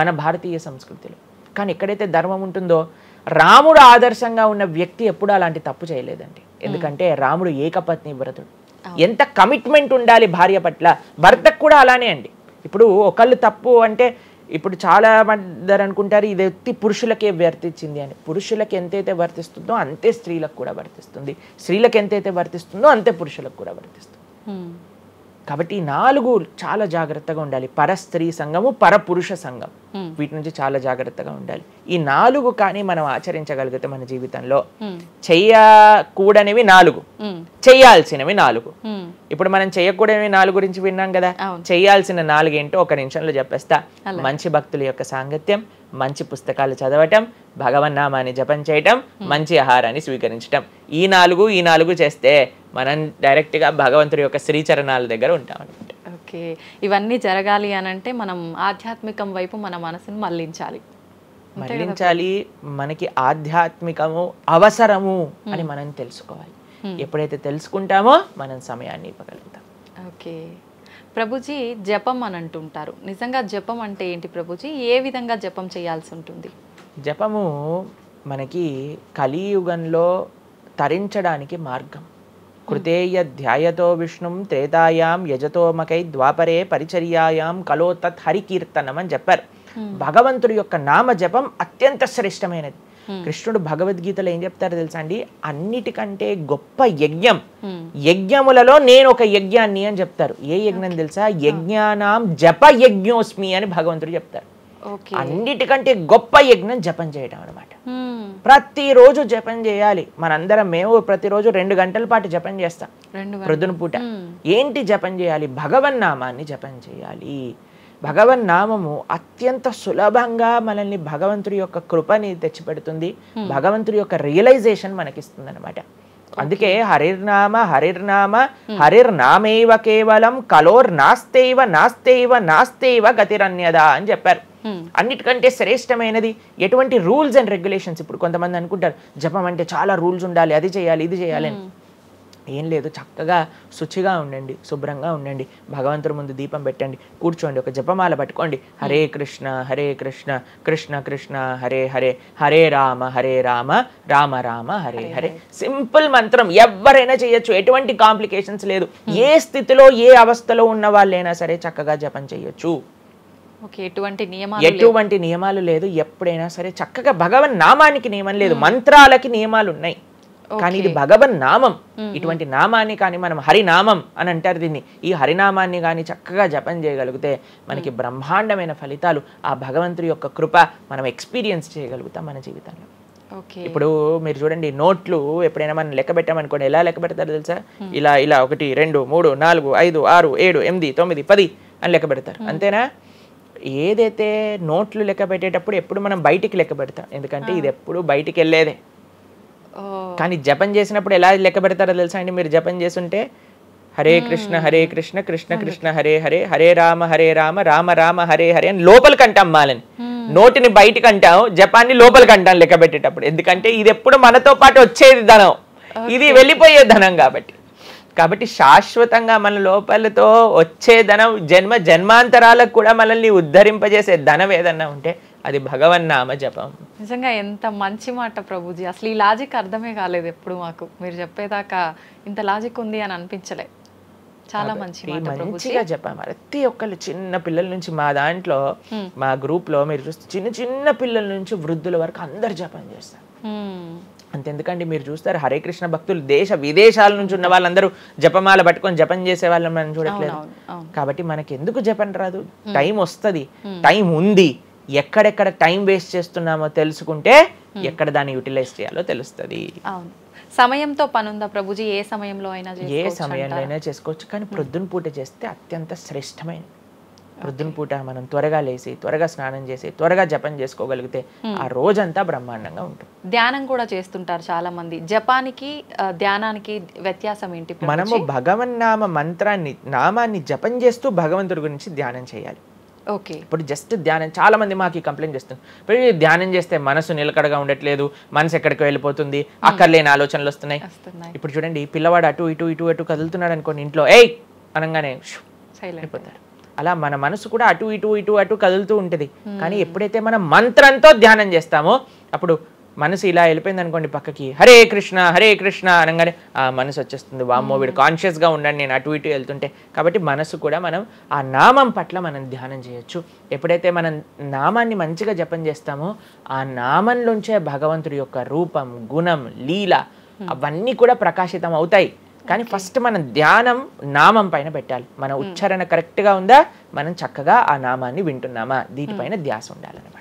మన భారతీయ సంస్కృతిలో. కానీ ఎక్కడైతే ధర్మం ఉంటుందో, రాముడు ఆదర్శంగా ఉన్న వ్యక్తి ఎప్పుడూ అలాంటి తప్పు చేయలేదండి. ఎందుకంటే రాముడు ఏకపత్ని వ్రతుడు. ఎంత కమిట్మెంట్ ఉండాలి భార్య పట్ల, భర్తకు కూడా అలానే అండి. ఇప్పుడు ఒకళ్ళు తప్పు అంటే, ఇప్పుడు చాలా మంది అనుకుంటారు ఇది ఎత్తి పురుషులకే వర్తించింది అని. పురుషులకు ఎంతైతే వర్తిస్తుందో అంతే స్త్రీలకు కూడా వర్తిస్తుంది, స్త్రీలకు ఎంతైతే వర్తిస్తుందో అంతే పురుషులకు కూడా వర్తిస్తుంది. కాబట్టి ఈ 4 చాలా జాగ్రత్తగా ఉండాలి. పరస్త్రీ సంఘము, పరపురుష సంఘం, వీటి నుంచి చాలా జాగ్రత్తగా ఉండాలి. ఈ 4 కానీ మనం ఆచరించగలిగితే మన జీవితంలో, చెయ్యకూడనివి 4, చెయ్యాల్సినవి 4. ఇప్పుడు మనం చెయ్యకూడనివి 4 గురించి విన్నాం కదా. చెయ్యాల్సిన 4 ఏంటో ఒక నిమిషంలో చెప్పేస్తా. మంచి భక్తుల యొక్క సాంగత్యం, మంచి పుస్తకాలు చదవటం, భగవన్నామాన్ని జపం చేయటం, మంచి ఆహారాన్ని స్వీకరించటం. ఈ 4 చేస్తే మనం డైరెక్ట్గా భగవంతుడి యొక్క శ్రీచరణాల దగ్గర ఉంటాం అనమాట. ఓకే, ఇవన్నీ జరగాలి అని అంటే మనం ఆధ్యాత్మికం వైపు మన మనసును మళ్ళించాలి. మనకి ఆధ్యాత్మికము అవసరము అని మనం తెలుసుకోవాలి. ఎప్పుడైతే తెలుసుకుంటామో మనం సమయాన్ని ఇవ్వగలుగుతాం. ఓకే ప్రభుజీ, జపం అని అంటుంటారు. నిజంగా జపం అంటే ఏంటి ప్రభుజీ? ఏ విధంగా జపం చేయాల్సి ఉంటుంది? జపము మనకి కలియుగంలో తరించడానికి మార్గం. కృతేయ ధ్యాయతో విష్ణుం త్రేతాయాం యజతోమకై ద్వాపరే పరిచర్యాయాం కలో తత్ హరికీర్తనం అని చెప్పారు. భగవంతుడి యొక్క నామ జపం అత్యంత శ్రేష్టమైనది. కృష్ణుడు భగవద్గీతలో ఏం చెప్తారో తెలుసా అండి? అన్నిటికంటే గొప్ప యజ్ఞం, యజ్ఞములలో నేను ఒక యజ్ఞాన్ని అని చెప్తారు. ఏ యజ్ఞం తెలుసా? యజ్ఞానాం జప యజ్ఞోస్మి అని భగవంతుడు చెప్తారు. అన్నిటికంటే గొప్ప యజ్ఞం జపం చేయడం అనమాట. ప్రతిరోజు జపం చేయాలి. మనందరం మేము ప్రతిరోజు 2 గంటల పాటు జపం చేస్తాం ప్రొద్దున పూట. ఏంటి జపం చేయాలి? భగవన్నామాన్ని జపం చేయాలి. భగవన్నామము అత్యంత సులభంగా మనల్ని భగవంతుడి యొక్క కృపని తెచ్చిపెడుతుంది, భగవంతుడి యొక్క రియలైజేషన్ మనకిస్తుంది అనమాట. అందుకే హరిర్నామ హరిర్నామ హరిర్నామేవ కేవలం కలోర్ నాస్తేవ నాస్తేవ నాస్తేవ గతిరన్యద అని చెప్పారు. అన్నిటికంటే శ్రేష్టమైనది ఎటువంటి రూల్స్ అండ్ రెగ్యులేషన్స్. ఇప్పుడు కొంతమంది అనుకుంటారు జపం అంటే చాలా రూల్స్ ఉండాలి, అది చేయాలి ఇది చేయాలి అని. ఏం లేదు, చక్కగా శుచిగా ఉండండి, శుభ్రంగా ఉండండి, భగవంతుడి ముందు దీపం పెట్టండి, కూర్చోండి, ఒక జపమాల పట్టుకోండి. హరే కృష్ణ కృష్ణ కృష్ణ హరే హరే, హరే రామ రామ రామ హరే హరే. సింపుల్ మంత్రం, ఎవరైనా చేయొచ్చు, ఎటువంటి కాంప్లికేషన్స్ లేదు. ఏ స్థితిలో ఏ అవస్థలో ఉన్న వాళ్ళైనా సరే చక్కగా జపం చేయొచ్చు. ఎటువంటి నియమాలు లేదు. ఎప్పుడైనా సరే చక్కగా భగవన్ నామానికి నియమం లేదు, మంత్రాలకి నియమాలు ఉన్నాయి, కానీ ఇది భగవన్ నామం. ఇటువంటి నామాన్ని కానీ మనం హరినామం అని అంటారు దీన్ని. ఈ హరినామాన్ని కానీ చక్కగా జపం చేయగలిగితే మనకి బ్రహ్మాండమైన ఫలితాలు, ఆ భగవంతుడి యొక్క కృప మనం ఎక్స్పీరియన్స్ చేయగలుగుతాం మన జీవితంలో. ఇప్పుడు మీరు చూడండి, నోట్లు ఎప్పుడైనా మనం లెక్క పెట్టామనుకోండి, ఎలా లెక్క పెడతారు తెలుసా? ఇలా 1 2 3 4 5 6 7 8 9 10 అని లెక్క పెడతారు, అంతేనా? ఏదైతే నోట్లు లెక్క పెట్టేటప్పుడు ఎప్పుడు మనం బయటికి లెక్క పెడతాం, ఎందుకంటే ఇది ఎప్పుడు బయటికి వెళ్ళేదే. కానీ జపం చేసినప్పుడు ఎలా లెక్క పెడతారో తెలుసా అండి? మీరు జపం చేస్తుంటే హరే కృష్ణ కృష్ణ కృష్ణ హరే హరే, హరే రామ రామ రామ హరే హరే అని లోపలికి అంటాం మాలని. నోటిని బయటికి అంటాం, జపాన్ని లోపలికి అంటాం లెక్క పెట్టేటప్పుడు. ఎందుకంటే ఇది ఎప్పుడు మనతో పాటు వచ్చేది ధనం, ఇది వెళ్ళిపోయే ధనం. కాబట్టి శాశ్వతంగా మన లోపలతో వచ్చే ధనం, జన్మాంతరాలకు కూడా మనల్ని ఉద్ధరింపజేసే ధనం ఏదన్నా ఉంటే అది భగవన్నామ జపం. నిజంగా ఎంత మంచి మాట ప్రభుజీ. అసలు ఈ లాజిక్ అర్థమే కాలేదు ఎప్పుడు మాకు. మీరు చెప్పేదాకా ఇంత లాజిక్ ఉంది అని అనిపించలే. చాలా మంచిగా చెప్పాము. ప్రతి ఒక్కళ్ళు చిన్న పిల్లల నుంచి, మా దాంట్లో మా గ్రూప్ లో మీరు చూస్తే చిన్న పిల్లల నుంచి వృద్ధుల వరకు అందరు జపం చేస్తారు. అంతెందుకండి, మీరు చూస్తారు హరే కృష్ణ భక్తులు దేశ విదేశాల నుంచి ఉన్న వాళ్ళందరూ జపమాల పట్టుకొని జపం చేసే వాళ్ళని మనం చూడట్లేదు. కాబట్టి మనకి ఎందుకు జపం రాదు? టైం వస్తుంది, టైం ఉంది. ఎక్కడెక్కడ టైం వేస్ట్ చేస్తున్నామో తెలుసుకుంటే ఎక్కడ దాన్ని యూటిలైజ్ చేయాలో తెలుస్తుంది. సమయంతో పనుందా ప్రభుజీ? ఏ సమయంలో అయినా ఏ సమయంలో అయినా చేసుకోవచ్చు, కానీ ప్రొద్దున పూట చేస్తే అత్యంత శ్రేష్టమైన. ప్రొద్దున పూట మనం త్వరగా లేసి, త్వరగా స్నానం చేసి, త్వరగా జపం చేసుకోగలిగితే ఆ రోజంతా బ్రహ్మాండంగా ఉంటుంది. ధ్యానం కూడా చేస్తుంటారు చాలా మంది. జపానికి ధ్యానానికి వ్యత్యాసం ఏంటి? మనము భగవన్నామ మంత్రాన్ని, నామాన్ని జపం చేస్తూ భగవంతుడి గురించి ధ్యానం చేయాలి. ఓకే. ఇప్పుడు జస్ట్ ధ్యానం, చాలా మంది మాకు కంప్లైంట్ చేస్తుంది, ఇప్పుడు ఈ ధ్యానం చేస్తే మనసు నిలకడగా ఉండట్లేదు, మనసు ఎక్కడికి వెళ్ళిపోతుంది, అక్కర్లేని ఆలోచనలు వస్తున్నాయి. ఇప్పుడు చూడండి, పిల్లవాడు అటు ఇటు ఇటు అటు కదులుతున్నాడు అనుకోండి, ఇంట్లో ఏయ్ అనగానే అయిపోతారు. అలా మన మనసు కూడా అటు ఇటు ఇటు అటు కదులుతూ ఉంటుంది. కానీ ఎప్పుడైతే మనం మంత్రంతో ధ్యానం చేస్తామో అప్పుడు మనసు ఇలా వెళ్ళిపోయింది అనుకోండి పక్కకి, హరే కృష్ణ అనగానే ఆ మనసు వచ్చేస్తుంది, వామ్మో వీడు కాన్షియస్గా ఉండండి నేను అటు ఇటు వెళ్తుంటే. కాబట్టి మనసు కూడా మనం ఆ నామం పట్ల మనం ధ్యానం చేయొచ్చు. ఎప్పుడైతే మనం నామాన్ని మంచిగా జపం చేస్తామో ఆ నామంలోంచే భగవంతుడి యొక్క రూపం, గుణం, లీల అవన్నీ కూడా ప్రకాశితం అవుతాయి. కానీ ఫస్ట్ మనం ధ్యానం నామం పైన పెట్టాలి. మన ఉచ్చారణ కరెక్ట్గా ఉందా, మనం చక్కగా ఆ నామాన్ని వింటున్నామా, దీనిపైన ధ్యాస ఉండాలన్నమాట.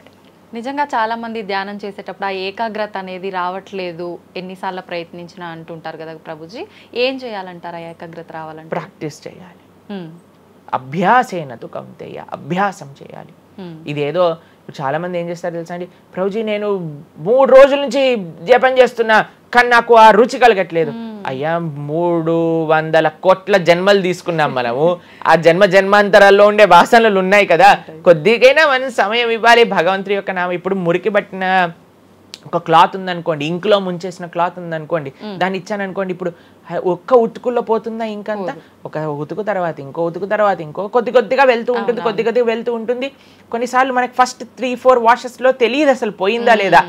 నిజంగా చాలా మంది ధ్యానం చేసేటప్పుడు ఆ ఏకాగ్రత అనేది రావట్లేదు, ఎన్నిసార్లు ప్రయత్నించినా అంటుంటారు కదా ప్రభుజీ, ఏం చేయాలంటారు ఆ ఏకాగ్రత రావాలంటే? ప్రాక్టీస్ చేయాలి. అభ్యాసేనతు కౌంతేయ, అభ్యాసం చేయాలి. ఇదేదో చాలా మంది ఏం చేస్తారు తెలుసా అండి, ప్రభుజీ నేను 3 రోజుల నుంచి జపం చేస్తున్నా కానీ నాకు ఆ రుచి కలగట్లేదు. అయ్యా 300 కోట్ల జన్మలు తీసుకున్నాం మనము, ఆ జన్మాంతరాల్లో ఉండే వాసనలు ఉన్నాయి కదా, కొద్దిగైనా మనం సమయం ఇవ్వాలి భగవంతుడి యొక్క నామం. ఇప్పుడు మురికి పట్టిన ఒక క్లాత్ ఉందనుకోండి, ఇంకులో ముంచేసిన క్లాత్ ఉందనుకోండి, దాన్ని ఇచ్చాను అనుకోండి, ఇప్పుడు ఒక్క ఉతుకుల్లో పోతుందా ఇంకంతా? ఒక ఉతుకు తర్వాత ఇంకో ఉతుకు తర్వాత ఇంకో కొద్దిగా వెళ్తూ ఉంటుంది. కొన్నిసార్లు మనకి ఫస్ట్ 3-4 వాషెస్లో తెలియదు అసలు పోయిందా లేదా.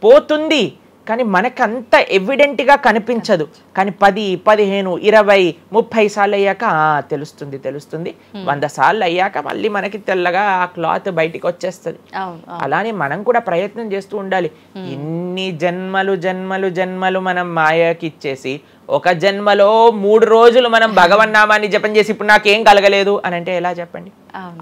పోతుంది కానీ మనకంత ఎవిడెంట్గా కనిపించదు. కానీ 10, 15, 20, 30 సార్లు అయ్యాక తెలుస్తుంది. 100 సార్లు అయ్యాక మళ్ళీ మనకి తెల్లగా ఆ క్లాత్ బయటికి వచ్చేస్తుంది. అలానే మనం కూడా ప్రయత్నం చేస్తూ ఉండాలి. ఇన్ని జన్మలు మనం మాయకి ఇచ్చేసి ఒక జన్మలో 3 రోజులు మనం భగవన్నామాన్ని జపం చేసి ఇప్పుడు నాకేం కలగలేదు అని అంటే ఎలా చెప్పండి?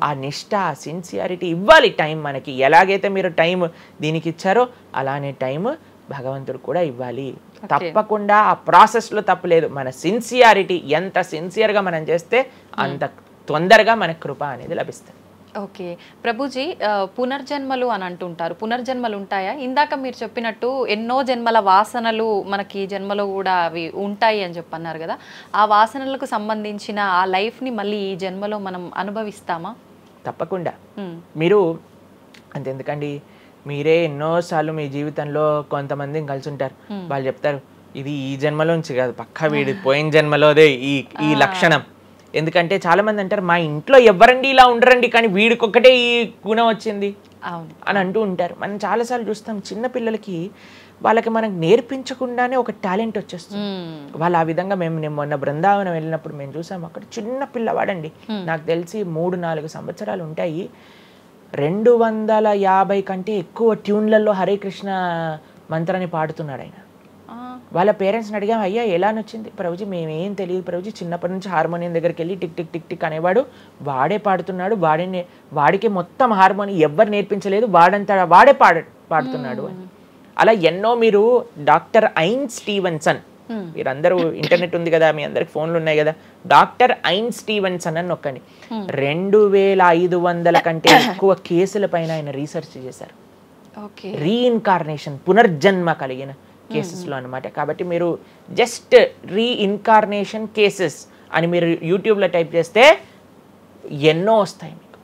ఆ నిష్ఠ, సిన్సియారిటీ ఇవ్వాలి టైం మనకి. ఎలాగైతే మీరు టైం దీనికి ఇచ్చారో అలానే టైం భగవంతుడు కూడా ఇవ్వాలి. తప్పకుండా ఆ ప్రాసెస్లో తప్పులేదు. మన సిన్సియారిటీ ఎంత సిన్సియర్గా మనం చేస్తే అంత తొందరగా మనకు కృప అనేది లభిస్తుంది. ఓకే ప్రభుజీ, పునర్జన్మలు అని అంటుంటారు, పునర్జన్మలు ఉంటాయా? ఇందాక మీరు చెప్పినట్టు ఎన్నో జన్మల వాసనలు మనకి జన్మలో కూడా అవి ఉంటాయి అని చెప్పన్నారు కదా, ఆ వాసనలకు సంబంధించిన ఆ లైఫ్ని మళ్ళీ ఈ జన్మలో మనం అనుభవిస్తామా? తప్పకుండా. మీరు అంతెందుకండి, మీరే ఎన్నోసార్లు మీ జీవితంలో కొంతమందిని కలిసి ఉంటారు, వాళ్ళు చెప్తారు ఇది ఈ జన్మలోంచి కాదు, పక్కా వీడి పోయిన జన్మలోదే ఈ లక్షణం. ఎందుకంటే చాలా మంది అంటారు మా ఇంట్లో ఎవరండి ఇలా ఉండరండి కానీ వీడికొక్కటే ఈ గుణం వచ్చింది అని అంటూ ఉంటారు. మనం చాలాసార్లు చూస్తాం చిన్న పిల్లలకి వాళ్ళకి మనకు నేర్పించకుండానే ఒక టాలెంట్ వచ్చేస్తుంది. వాళ్ళు ఆ విధంగా నేను మొన్న బృందావనం వెళ్ళినప్పుడు మేము చూసాం, అక్కడ చిన్న పిల్లవాడండి, నాకు తెలిసి 3-4 సంవత్సరాలు ఉంటాయి, 250 కంటే ఎక్కువ ట్యూన్లలో హరే కృష్ణ మంత్రాన్ని పాడుతున్నాడు ఆయన. వాళ్ళ పేరెంట్స్ని అడిగాం, అయ్యా ఎలా నచ్చింది? ప్రభుజీ మేమేం తెలియదు ప్రభుజీ, చిన్నప్పటి నుంచి హార్మోనియం దగ్గరికి వెళ్ళి టిక్ టిక్ టిక్ టిక్ అనేవాడు, వాడే పాడుతున్నాడు, వాడికి మొత్తం హార్మోనియం ఎవ్వరు నేర్పించలేదు, వాడే పాడుతున్నాడు అని. అలా ఎన్నో మీరు డాక్టర్ ఐన్ స్టీవెన్సన్, మీరందరూ ఇంటర్నెట్ ఉంది కదా, మీ అందరికి ఫోన్లు ఉన్నాయి కదా, డాక్టర్ ఐన్ స్టీవెన్సన్ అని నొక్కండి. 2500 కంటే ఎక్కువ కేసుల పైన ఆయన రీసెర్చ్ చేశారు. రీఇన్కార్నేషన్, పునర్జన్మ కలిగిన కేసెస్లో అనమాట. కాబట్టి మీరు జస్ట్ రీఇన్కార్నేషన్ కేసెస్ అని మీరు యూట్యూబ్లో టైప్ చేస్తే ఎన్నో వస్తాయి మీకు.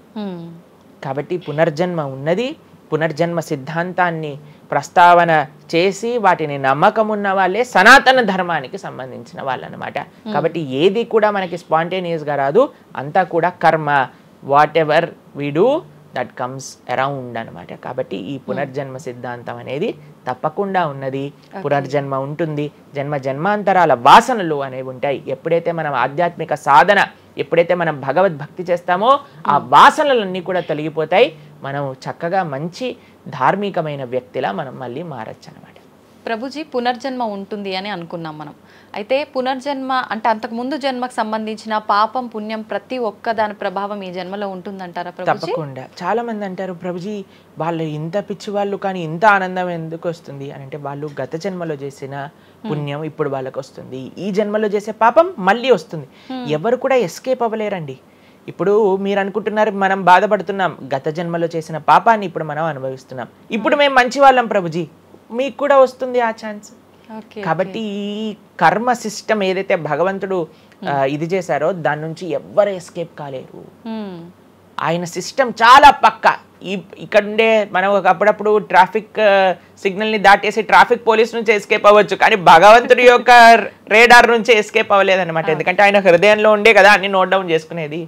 కాబట్టి పునర్జన్మ ఉన్నది. పునర్జన్మ సిద్ధాంతాన్ని ప్రస్తావన చేసి వాటిని నమ్మకం ఉన్న వాళ్ళే సనాతన ధర్మానికి సంబంధించిన వాళ్ళు అనమాట. కాబట్టి ఏది కూడా మనకి స్పాంటేనియస్గా రాదు, అంతా కూడా కర్మ, what ever we do that comes around అనమాట. కాబట్టి ఈ పునర్జన్మ సిద్ధాంతం అనేది తప్పకుండా ఉన్నది. పునర్జన్మ ఉంటుంది, జన్మాంతరాల వాసనలు అనేవి ఉంటాయి. ఎప్పుడైతే మనం ఆధ్యాత్మిక సాధన, ఎప్పుడైతే మనం భగవద్భక్తి చేస్తామో ఆ వాసనలన్నీ కూడా తొలగిపోతాయి. మనం చక్కగా మంచి ధార్మికమైన వ్యక్తిలా మనం మళ్ళీ మారచ్చు అనమాట. ప్రభుజీ పునర్జన్మ ఉంటుంది అని అనుకున్నాం మనం. అయితే పునర్జన్మ అంటే అంతకుముందు జన్మకు సంబంధించిన పాపం పుణ్యం ప్రతి ఒక్క దాని ప్రభావం ఈ జన్మలో ఉంటుందంటారా ప్రభుజీ? తప్పకుండా. చాలా మంది అంటారు ప్రభుజీ వాళ్ళు ఇంత పిచ్చి వాళ్ళు కానీ ఇంత ఆనందం ఎందుకు వస్తుంది అని అంటే, వాళ్ళు గత జన్మలో చేసిన పుణ్యం ఇప్పుడు వాళ్ళకి వస్తుంది, ఈ జన్మలో చేసే పాపం మళ్ళీ వస్తుంది. ఎవరు కూడా ఎస్కేప్ అవ్వలేరండి. ఇప్పుడు మీరు అనుకుంటున్నారు మనం బాధపడుతున్నాం, గత జన్మలో చేసిన పాపాన్ని ఇప్పుడు మనం అనుభవిస్తున్నాం, ఇప్పుడు మేము మంచి వాళ్ళం ప్రభుజీ, మీకు కూడా వస్తుంది ఆ ఛాన్స్. కాబట్టి ఈ కర్మ సిస్టమ్ ఏదైతే భగవంతుడు ఇది చేశారో దాని నుంచి ఎవ్వరు ఎస్కేప్ కాలేరు. ఆయన సిస్టమ్ చాలా పక్క. ఇక్కడ ఉండే మనం అప్పుడప్పుడు ట్రాఫిక్ సిగ్నల్ని దాటేసి ట్రాఫిక్ పోలీస్ నుంచి ఎస్కేప్ అవ్వచ్చు, కానీ భగవంతుడి యొక్క రేడార్ నుంచి ఎస్కేప్ అవ్వలేదన్నమాట. ఎందుకంటే ఆయన హృదయంలో ఉండే కదా అన్ని నోట్ డౌన్ చేసుకునేది.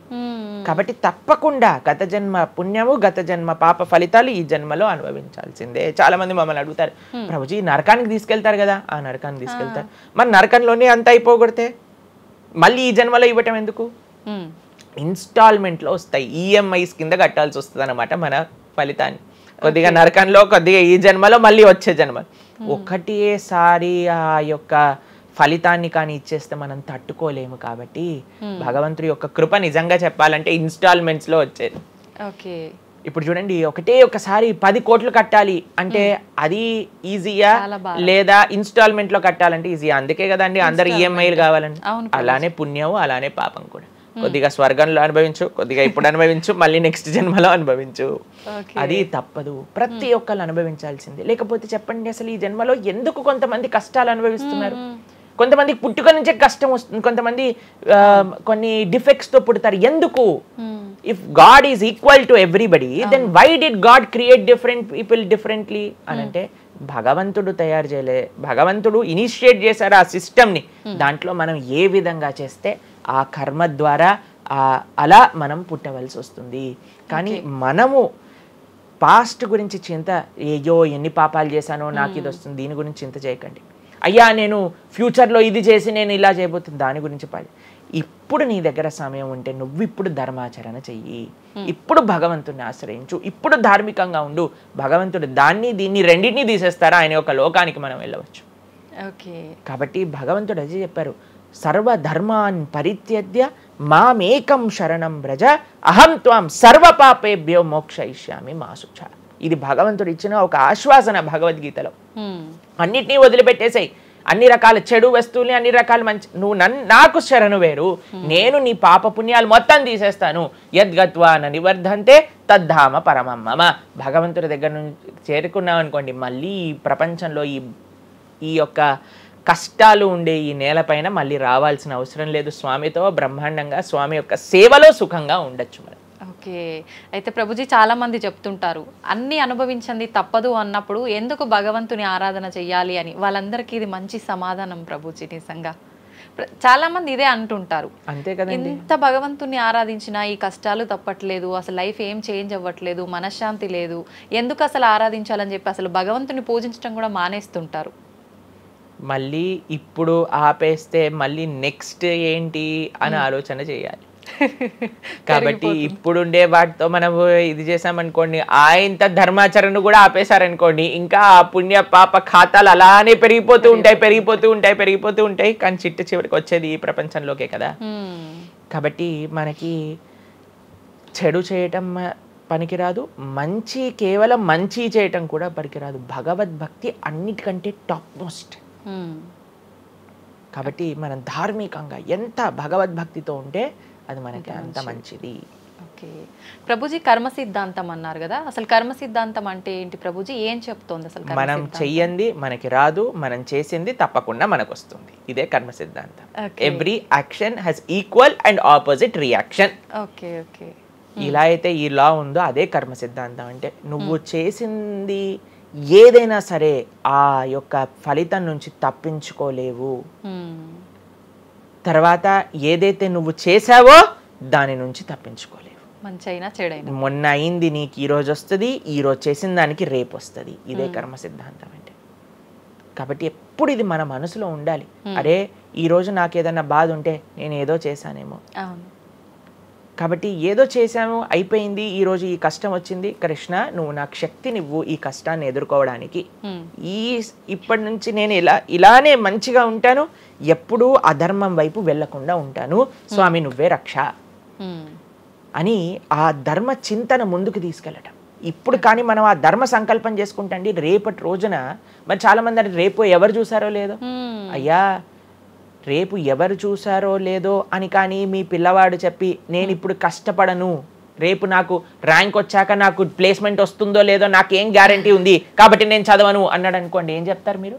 కాబట్టి తప్పకుండా గత జన్మ పుణ్యము గత జన్మ పాప ఫలితాలు ఈ జన్మలో అనుభవించాల్సిందే. చాలా మంది మమ్మల్ని అడుగుతారు, ప్రభుజీ నరకానికి తీసుకెళ్తారు కదా. ఆ నరకానికి తీసుకెళ్తారు, మరి నరకంలోనే అంత అయిపోగొడితే మళ్ళీ ఈ జన్మలో ఇవ్వటం ఎందుకు? ఇన్స్టాల్మెంట్లో వస్తాయి, ఈఎంఐస్ కింద కట్టాల్సి వస్తుంది అనమాట మన ఫలితాన్ని. కొద్దిగా నరకంలో, కొద్దిగా ఈ జన్మలో, మళ్ళీ వచ్చే జన్మలో. ఒకటేసారి ఆ యొక్క ఫలితాన్ని కానీ ఇచ్చేస్తే మనం తట్టుకోలేము. కాబట్టి భగవంతుడి యొక్క కృప నిజంగా చెప్పాలంటే ఇన్స్టాల్మెంట్స్లో వచ్చేది. ఇప్పుడు చూడండి, ఒకసారి 10 కోట్లు కట్టాలి అంటే అది ఈజీయా, లేదా ఇన్స్టాల్మెంట్లో కట్టాలంటే ఈజీయా? అందుకే కదండి అందరు ఈఎంఐలు కావాలండి. అలానే పుణ్యము, అలానే పాపం కూడా. కొద్దిగా స్వర్గంలో అనుభవించు, కొద్దిగా ఇప్పుడు అనుభవించు, మళ్ళీ నెక్స్ట్ జన్మలో అనుభవించు. అది తప్పదు, ప్రతి ఒక్కళ్ళు అనుభవించాల్సిందే. లేకపోతే చెప్పండి, అసలు ఈ జన్మలో ఎందుకు కొంతమంది కష్టాలు అనుభవిస్తున్నారు? కొంతమందికి పుట్టుక నుంచే కష్టం వస్తుంది, కొంతమంది కొన్ని డిఫెక్ట్స్ తో పుడతారు. ఎందుకు? If God is equal to everybody, then why did God create different people differently అని అంటే భగవంతుడు తయారు చేయలే, భగవంతుడు ఇనిషియేట్ చేశారు ఆ సిస్టమ్ని. దాంట్లో మనం ఏ విధంగా చేస్తే ఆ కర్మ ద్వారా అలా మనం పుట్టవలసి వస్తుంది. కానీ మనము పాస్ట్ గురించి చింత, అయ్యో ఎన్ని పాపాలు చేశానో నాకు ఇది వస్తుంది, దీని గురించి చింత చేయకండి. అయ్యా నేను ఫ్యూచర్లో ఇది చేసి నేను ఇలా చేయబోతుంది, దాని గురించి ఇప్పుడు నీ దగ్గర సమయం ఉంటే నువ్వు ఇప్పుడు ధర్మాచరణ చెయ్యి, ఇప్పుడు భగవంతుడిని ఆశ్రయించు, ఇప్పుడు ధార్మికంగా ఉండు. భగవంతుడు దాన్ని దీన్ని రెండింటినీ తీసేస్తారా, ఆయన యొక్క లోకానికి మనం వెళ్ళవచ్చు. కాబట్టి భగవంతుడు అదే చెప్పారు, సర్వధర్మాన్ పరిత్యజ్య మామేకం శరణం వ్రజ అహం త్వాం సర్వ పాపేభ్యో మోక్షయిష్యామి మా శుచ. ఇది భగవంతుడు ఇచ్చిన ఒక ఆశ్వాసన భగవద్గీతలో. అన్నిటినీ వదిలిపెట్టేసాయి, అన్ని రకాల చెడు వస్తువుల్ని, అన్ని రకాల మంచి, నువ్వు నాకు శరణు వేరు, నేను నీ పాప పుణ్యాలు మొత్తం తీసేస్తాను. యద్గత్వా న నివర్ధంతే తద్ధామ పరమం మమ. భగవంతుడి దగ్గర నుంచి చేరుకున్నాం అనుకోండి, మళ్ళీ ఈ ప్రపంచంలో ఈ యొక్క కష్టాలు ఉండే ఈ నేలపైన మళ్ళీ రావాల్సిన అవసరం లేదు. స్వామితో బ్రహ్మాండంగా స్వామి యొక్క సేవలో సుఖంగా ఉండొచ్చు మనం. అయితే ప్రభుజీ చాలా మంది చెప్తుంటారు, అన్ని అనుభవించండి తప్పదు అన్నప్పుడు ఎందుకు భగవంతుని ఆరాధన చెయ్యాలి అని. వాళ్ళందరికీ ఇది మంచి సమాధానం ప్రభుజీ. నిజంగా చాలా మంది ఇదే అంటుంటారు, అంతే కదండి, ఎంత భగవంతుని ఆరాధించినా ఈ కష్టాలు తప్పట్లేదు, అసలు లైఫ్ ఏం చేంజ్ అవ్వట్లేదు, మనశ్శాంతి లేదు, ఎందుకు అసలు ఆరాధించాలని చెప్పి అసలు భగవంతుని పూజించడం కూడా మానేస్తుంటారు. మళ్ళీ ఇప్పుడు ఆపేస్తే మళ్ళీ నెక్స్ట్ ఏంటి అని ఆలోచన చేయాలి. కాబట్టి ఇప్పుడుండే వాటితో మనము ఇది చేసామనుకోండి, ఇంత ధర్మాచరణ కూడా ఆపేశారనుకోండి, ఇంకా ఆ పుణ్య పాప ఖాతాలు అలానే పెరిగిపోతూ ఉంటాయి. కానీ చివరికి వచ్చేది ఈ ప్రపంచంలోకే కదా. కాబట్టి మనకి చెడు చేయటం పనికిరాదు, కేవలం మంచి చేయటం కూడా పనికిరాదు. భగవద్భక్తి అన్నిటికంటే టాప్ మోస్ట్. కాబట్టి మనం ధార్మికంగా ఎంత భగవద్భక్తితో ఉంటే అది మనకి అంత మంచిది. ప్రభుజీ కర్మ సిద్ధాంతం అన్నారు కదా, అసలు కర్మ సిద్ధాంతం అంటే ఏంటి ప్రభుజీ? ఏం చెప్తోంది అసలు? మనం చెయ్యంది మనకి రాదు, మనం చేసింది తప్పకుండా మనకు వస్తుంది. ఇదే కర్మ సిద్ధాంతం. Every action has equal and opposite reaction. ఇలా అయితే ఈ లా ఉందో అదే కర్మ సిద్ధాంతం. అంటే నువ్వు చేసింది ఏదైనా సరే ఆ యొక్క ఫలితం నుంచి తప్పించుకోలేవు. తర్వాత ఏదైతే నువ్వు చేసావో దాని నుంచి తప్పించుకోలేవు. మంచైనా చెడైనా, మొన్న అయింది నీకు ఈ రోజు వస్తుంది, ఈ రోజు చేసిన దానికి రేపు వస్తుంది. ఇదే కర్మ సిద్ధాంతం అంటే. కాబట్టి ఎప్పుడు ఇది మన మనసులో ఉండాలి. అరే ఈ రోజు నాకు ఏదైనా బాధ ఉంటే నేను ఏదో చేశానేమో, కాబట్టి ఏదో చేశాము అయిపోయింది, ఈ రోజు ఈ కష్టం వచ్చింది, కృష్ణ నువ్వు నాకు శక్తినివ్వు ఈ కష్టాన్ని ఎదుర్కోవడానికి. ఇప్పటి నుంచి నేను ఇలానే మంచిగా ఉంటాను, ఎప్పుడూ అధర్మం వైపు వెళ్లకుండా ఉంటాను, స్వామి నువ్వే రక్ష అని ఆ ధర్మ చింతన ముందుకు తీసుకెళ్ళటం. ఇప్పుడు కానీ మనం ఆ ధర్మ సంకల్పం చేసుకుంటండి, రేపటి రోజున మరి చాలా మంది అంటే రేపు ఎవరు చూసారో లేదో, అయ్యా రేపు ఎవరు చూసారో లేదో అని కానీ మీ పిల్లవాడు చెప్పి నేను ఇప్పుడు కష్టపడను, రేపు నాకు ర్యాంక్ వచ్చాక నాకు ప్లేస్మెంట్ వస్తుందో లేదో నాకేం గ్యారంటీ ఉంది కాబట్టి నేను చదవను అన్నాడు అనుకోండి, ఏం చెప్తారు మీరు?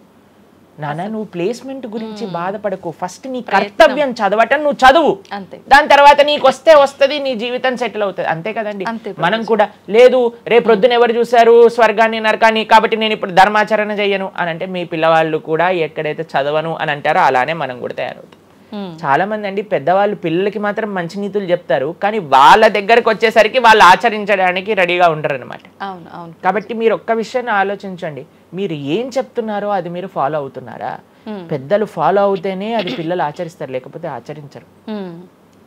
నాన్న నువ్వు ప్లేస్మెంట్ గురించి బాధపడకు, ఫస్ట్ నీ కర్తవ్యం చదవటం నువ్వు చదువు, అంతే. దాని తర్వాత నీకు వస్తుంది, నీ జీవితం సెటిల్ అవుతుంది, అంతే కదండి. అంతే మనం కూడా లేదు రేపు పొద్దున ఎవరు చూసారు స్వర్గాన్ని నరకాన్ని, కాబట్టి నేను ఇప్పుడు ధర్మాచరణ చెయ్యను అని అంటే మీ పిల్లవాళ్ళు కూడా ఎక్కడైతే చదవను అని అంటారో అలానే మనం కూడా తయారవుతాం. చాలా మంది అండి పెద్దవాళ్ళు పిల్లలకి మాత్రం మంచి నీతులు చెప్తారు, కానీ వాళ్ళ దగ్గరకు వచ్చేసరికి వాళ్ళు ఆచరించడానికి రెడీగా ఉంటారు అనమాట. కాబట్టి మీరు ఒక్క విషయాన్ని ఆలోచించండి, మీరు ఏం చెప్తున్నారో అది మీరు ఫాలో అవుతున్నారా? పెద్దలు ఫాలో అవుతేనే అది పిల్లలు ఆచరిస్తారు, లేకపోతే ఆచరించరు.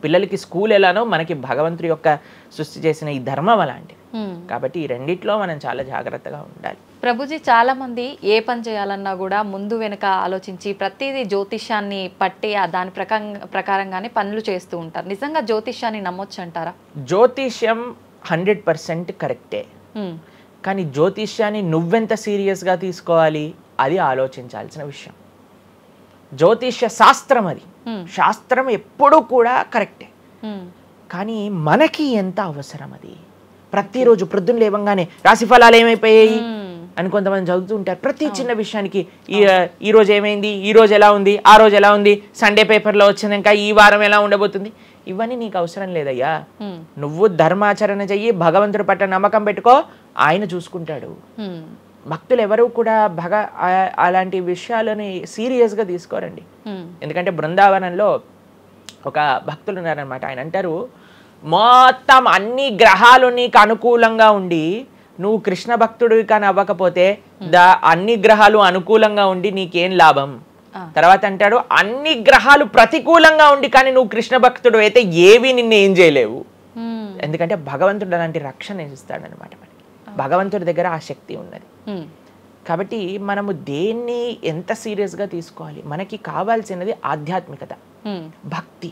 పిల్లలకి స్కూల్ ఎలానో మనకి భగవంతుడి యొక్క సృష్టి చేసిన ఈ ధర్మం అలాంటిది. కాబట్టి ఈ రెండిట్లో మనం చాలా జాగ్రత్తగా ఉండాలి. ప్రభుజీ, చాలా మంది ఏ పని చేయాలన్నా కూడా ముందు వెనుక ఆలోచించి ప్రతిదీ జ్యోతిష్యాన్ని పట్టి దాని ప్రకారంగానే పనులు చేస్తూ ఉంటారు. నిజంగా జ్యోతిష్యాన్ని నమ్మొచ్చు అంటారా? జ్యోతిష్యం 100% కరెక్టే, కానీ జ్యోతిష్యాన్ని నువ్వెంత సీరియస్గా తీసుకోవాలి అది ఆలోచించాల్సిన విషయం. జ్యోతిష్య శాస్త్రం అది, శాస్త్రం ఎప్పుడూ కూడా కరెక్టే, కానీ మనకి ఎంత అవసరం అది. ప్రతిరోజు ప్రొద్దున లేవంగానే రాశి ఫలాలు ఏమైపోయాయి అని కొంతమంది చదువుతూ ఉంటారు. ప్రతి చిన్న విషయానికి ఈ రోజు ఏమైంది, ఈ రోజు ఎలా ఉంది, ఆ రోజు ఎలా ఉంది, సండే పేపర్లో వచ్చింది, ఇంకా ఈ వారం ఎలా ఉండబోతుంది, ఇవన్నీ నీకు అవసరం లేదయ్యా. నువ్వు ధర్మాచరణ చెయ్యి, భగవంతుడి పట్ల నమ్మకం పెట్టుకో, ఆయన చూసుకుంటాడు. భక్తులు ఎవరు కూడా అలాంటి విషయాలని సీరియస్గా తీసుకోరండి. ఎందుకంటే బృందావనంలో ఒక భక్తులు ఉన్నారనమాట. ఆయన అంటారు, మొత్తం అన్ని గ్రహాలు నీకు అనుకూలంగా ఉండి నువ్వు కృష్ణ భక్తుడివి కానీ అవ్వకపోతే అన్ని గ్రహాలు అనుకూలంగా ఉండి నీకేం లాభం. తర్వాత అంటాడు, అన్ని గ్రహాలు ప్రతికూలంగా ఉండి కానీ నువ్వు కృష్ణ భక్తుడు అయితే ఏవి నిన్ను ఏం చేయలేవు. ఎందుకంటే భగవంతుడు అలాంటి రక్షణ ఇస్తాడనమాట. మనకి భగవంతుడి దగ్గర ఆ శక్తి ఉన్నది. కాబట్టి మనము దేన్ని ఎంత సీరియస్గా తీసుకోవాలి? మనకి కావాల్సినది ఆధ్యాత్మికత, భక్తి.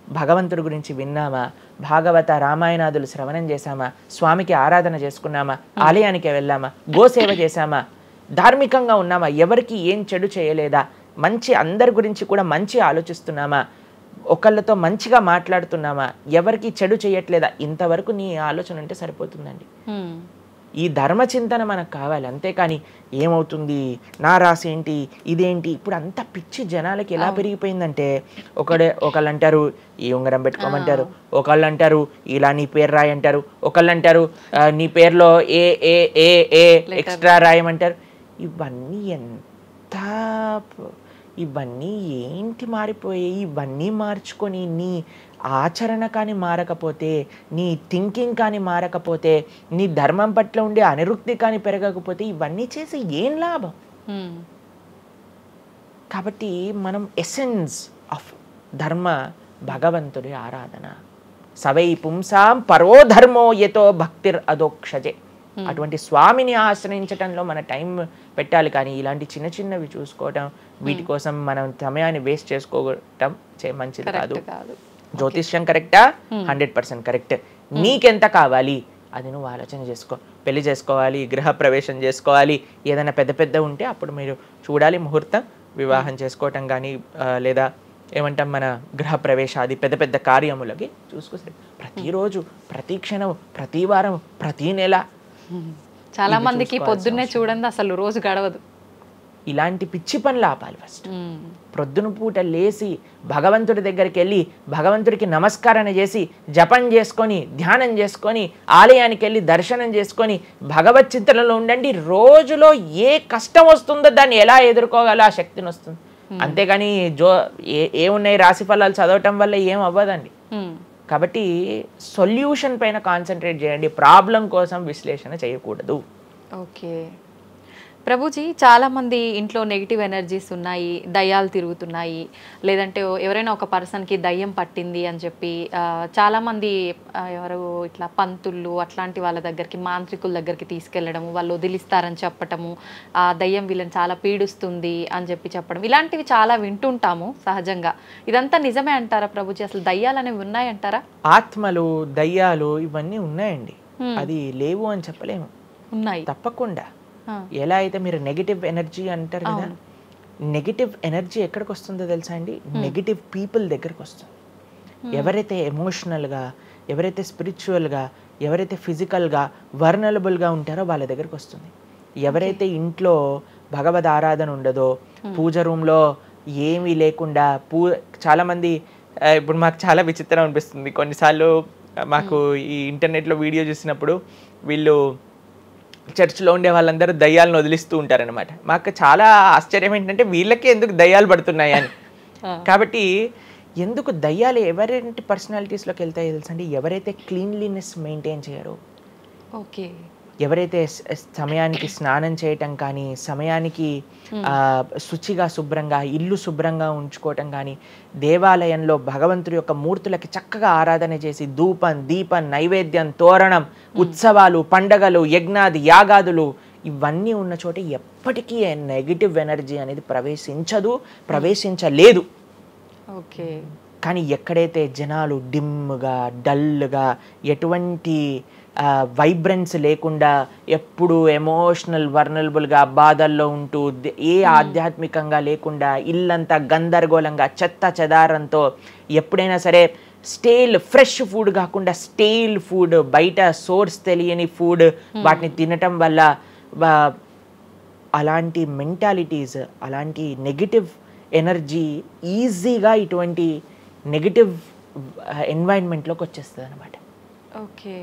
భగవంతుడి గురించి విన్నామా, భాగవత రామాయణాదులు శ్రవణం చేశామా, స్వామికి ఆరాధన చేసుకున్నామా, ఆలయానికి వెళ్ళామా, గోసేవ చేశామా, ధార్మికంగా ఉన్నామా, ఎవరికి ఏం చెడు చేయలేదా, మంచి అందరి గురించి కూడా మంచి ఆలోచిస్తున్నామా, ఒకళ్ళతో మంచిగా మాట్లాడుతున్నామా, ఎవరికి చెడు చేయట్లేదా, ఇంతవరకు నీ ఆలోచన ఉంటే సరిపోతుందండి. ఈ ధర్మచింతన మనకు కావాలి, అంతేకాని ఏమవుతుంది, నా రాసి ఏంటి, ఇదేంటి. ఇప్పుడు అంత పిచ్చి జనాలకి ఎలా పెరిగిపోయిందంటే, ఒకళ్ళు అంటారు ఈ ఉంగరం పెట్టుకోమంటారు, ఒకళ్ళు అంటారు ఇలా నీ పేరు రాయి అంటారు, ఒకళ్ళు అంటారు నీ పేరులో ఏ ఏ ఏ ఏ ఎక్స్ట్రా రాయమంటారు. ఇవన్నీ ఏంటి మారిపోయాయి? ఇవన్నీ మార్చుకొని నీ ఆచరణ కానీ మారకపోతే, నీ థింకింగ్ కానీ మారకపోతే, నీ ధర్మం పట్ల ఉండే అనిరుక్తి కానీ పెరగకపోతే ఇవన్నీ చేసి ఏం లాభం? కాబట్టి మనం ఎసెన్స్ ఆఫ్ ధర్మ భగవంతుడి ఆరాధన. సవై పుంసాం పరో ధర్మో యతో భక్తిర్ అదోక్షజే. అటువంటి స్వామిని ఆశ్రయించటంలో మన టైం పెట్టాలి, కానీ ఇలాంటి చిన్న చిన్నవి చూసుకోవటం, వీటి కోసం మనం సమయాన్ని వేస్ట్ చేసుకోవటం మంచిది కాదు. జ్యోతిష్యం కరెక్టా? 100% కరెక్ట్. నీకెంత కావాలి అది నువ్వు ఆలోచన చేసుకో. పెళ్లి చేసుకోవాలి, గృహ ప్రవేశం చేసుకోవాలి, ఏదైనా పెద్ద పెద్ద ఉంటే అప్పుడు మీరు చూడాలి ముహూర్తం, వివాహం చేసుకోవటం కానీ లేదా ఏమంటాం మన గృహ ప్రవేశాది పెద్ద పెద్ద కార్యములకి చూసుకోసరి. ప్రతిరోజు, ప్రతి క్షణం, ప్రతి వారం, ప్రతి నెల. చాలా మందికి పొద్దున్నే చూడండి అసలు రోజు గడవదు. ఇలాంటి పిచ్చి పనులు ఆపాలి. ఫస్ట్ ప్రొద్దున పూట లేచి భగవంతుడి దగ్గరికి వెళ్ళి భగవంతుడికి నమస్కారం చేసి జపం చేసుకొని ధ్యానం చేసుకొని ఆలయానికి వెళ్ళి దర్శనం చేసుకొని భగవత్ చింతనలో ఉండండి. రోజులో ఏ కష్టం వస్తుందో దాన్ని ఎలా ఎదుర్కోగలో ఆ శక్తిని వస్తుంది. అంతేగాని ఏమున్నాయి రాశి ఫలాలు చదవటం వల్ల ఏం అవ్వదండి. కాబట్టి సొల్యూషన్ పైన కాన్సన్ట్రేట్ చేయండి, ప్రాబ్లం కోసం విశ్లేషణ చేయకూడదు. ఓకే ప్రభుజీ, చాలామంది ఇంట్లో నెగిటివ్ ఎనర్జీస్ ఉన్నాయి, దయ్యాలు తిరుగుతున్నాయి, లేదంటే ఎవరైనా ఒక పర్సన్కి దయ్యం పట్టింది అని చెప్పి చాలామంది ఎవరు ఇట్లా పంతుళ్ళు అట్లాంటి వాళ్ళ దగ్గరికి, మాంత్రికుల దగ్గరికి తీసుకెళ్ళడము, వాళ్ళు వదిలిస్తారని చెప్పటము, ఆ దయ్యం వీళ్ళని చాలా పీడిస్తుంది అని చెప్పడం, ఇలాంటివి చాలా వింటుంటాము సహజంగా. ఇదంతా నిజమే అంటారా ప్రభుజీ? అసలు దయ్యాలు అనేవి ఉన్నాయంటారా? ఆత్మలు, దయ్యాలు ఇవన్నీ ఉన్నాయండి, అది లేవు అని చెప్పలేము. ఉన్నాయి తప్పకుండా. ఎలా అయితే మీరు నెగిటివ్ ఎనర్జీ అంటారు కదా, నెగిటివ్ ఎనర్జీ ఎక్కడికి వస్తుందో తెలుసా అండి? నెగిటివ్ పీపుల్ దగ్గరకు వస్తుంది. ఎవరైతే ఎమోషనల్గా, ఎవరైతే స్పిరిచువల్గా, ఎవరైతే ఫిజికల్గా వర్నలబుల్గా ఉంటారో వాళ్ళ దగ్గరకు వస్తుంది. ఎవరైతే ఇంట్లో భగవద్ ఆరాధన ఉండదో, పూజ రూమ్లో ఏమీ లేకుండా చాలామంది ఇప్పుడు మాకు చాలా విచిత్రం అనిపిస్తుంది కొన్నిసార్లు మాకు ఈ ఇంటర్నెట్లో వీడియో చూసినప్పుడు వీళ్ళు చర్చ్లో ఉండే వాళ్ళందరూ దయ్యాలను వదిలిస్తూ ఉంటారనమాట. మాకు చాలా ఆశ్చర్యం ఏంటంటే వీళ్ళకే ఎందుకు దయ్యాలు పడుతున్నాయి అని. కాబట్టి ఎందుకు దయ్యాలు ఎవరైనా పర్సనాలిటీస్లోకి వెళ్తాయో తెలుసండి, ఎవరైతే క్లీన్లీనెస్ మెయింటైన్ చేయరో, ఓకే, ఎవరైతే సమయానికి స్నానం చేయటం కానీ, సమయానికి శుచిగా శుభ్రంగా ఇల్లు శుభ్రంగా ఉంచుకోవటం కానీ, దేవాలయంలో భగవంతుడి యొక్క మూర్తులకి చక్కగా ఆరాధన చేసి ధూపం దీపం నైవేద్యం తోరణం ఉత్సవాలు పండగలు యజ్ఞాది యాగాదులు ఇవన్నీ ఉన్న చోట ఎప్పటికీ నెగిటివ్ ఎనర్జీ అనేది ప్రవేశించలేదు. ఓకే. కానీ ఎక్కడైతే జనాలు డిమ్గా డల్గా ఎటువంటి వైబ్రెన్స్ లేకుండా ఎప్పుడు ఎమోషనల్ వర్నరబుల్గా బాధల్లో ఉంటూ ఆధ్యాత్మికంగా లేకుండా ఇల్లంతా గందరగోళంగా చెత్త చెదారంతో ఎప్పుడైనా సరే ఫ్రెష్ ఫుడ్ కాకుండా స్టేల్ ఫుడ్, బయట సోర్స్ తెలియని ఫుడ్ వాటిని తినటం వల్ల అలాంటి మెంటాలిటీస్, అలాంటి నెగిటివ్ ఎనర్జీ ఈజీగా ఇటువంటి నెగిటివ్ ఎన్వైరన్మెంట్లోకి వచ్చేస్తుంది అనమాట. ఓకే.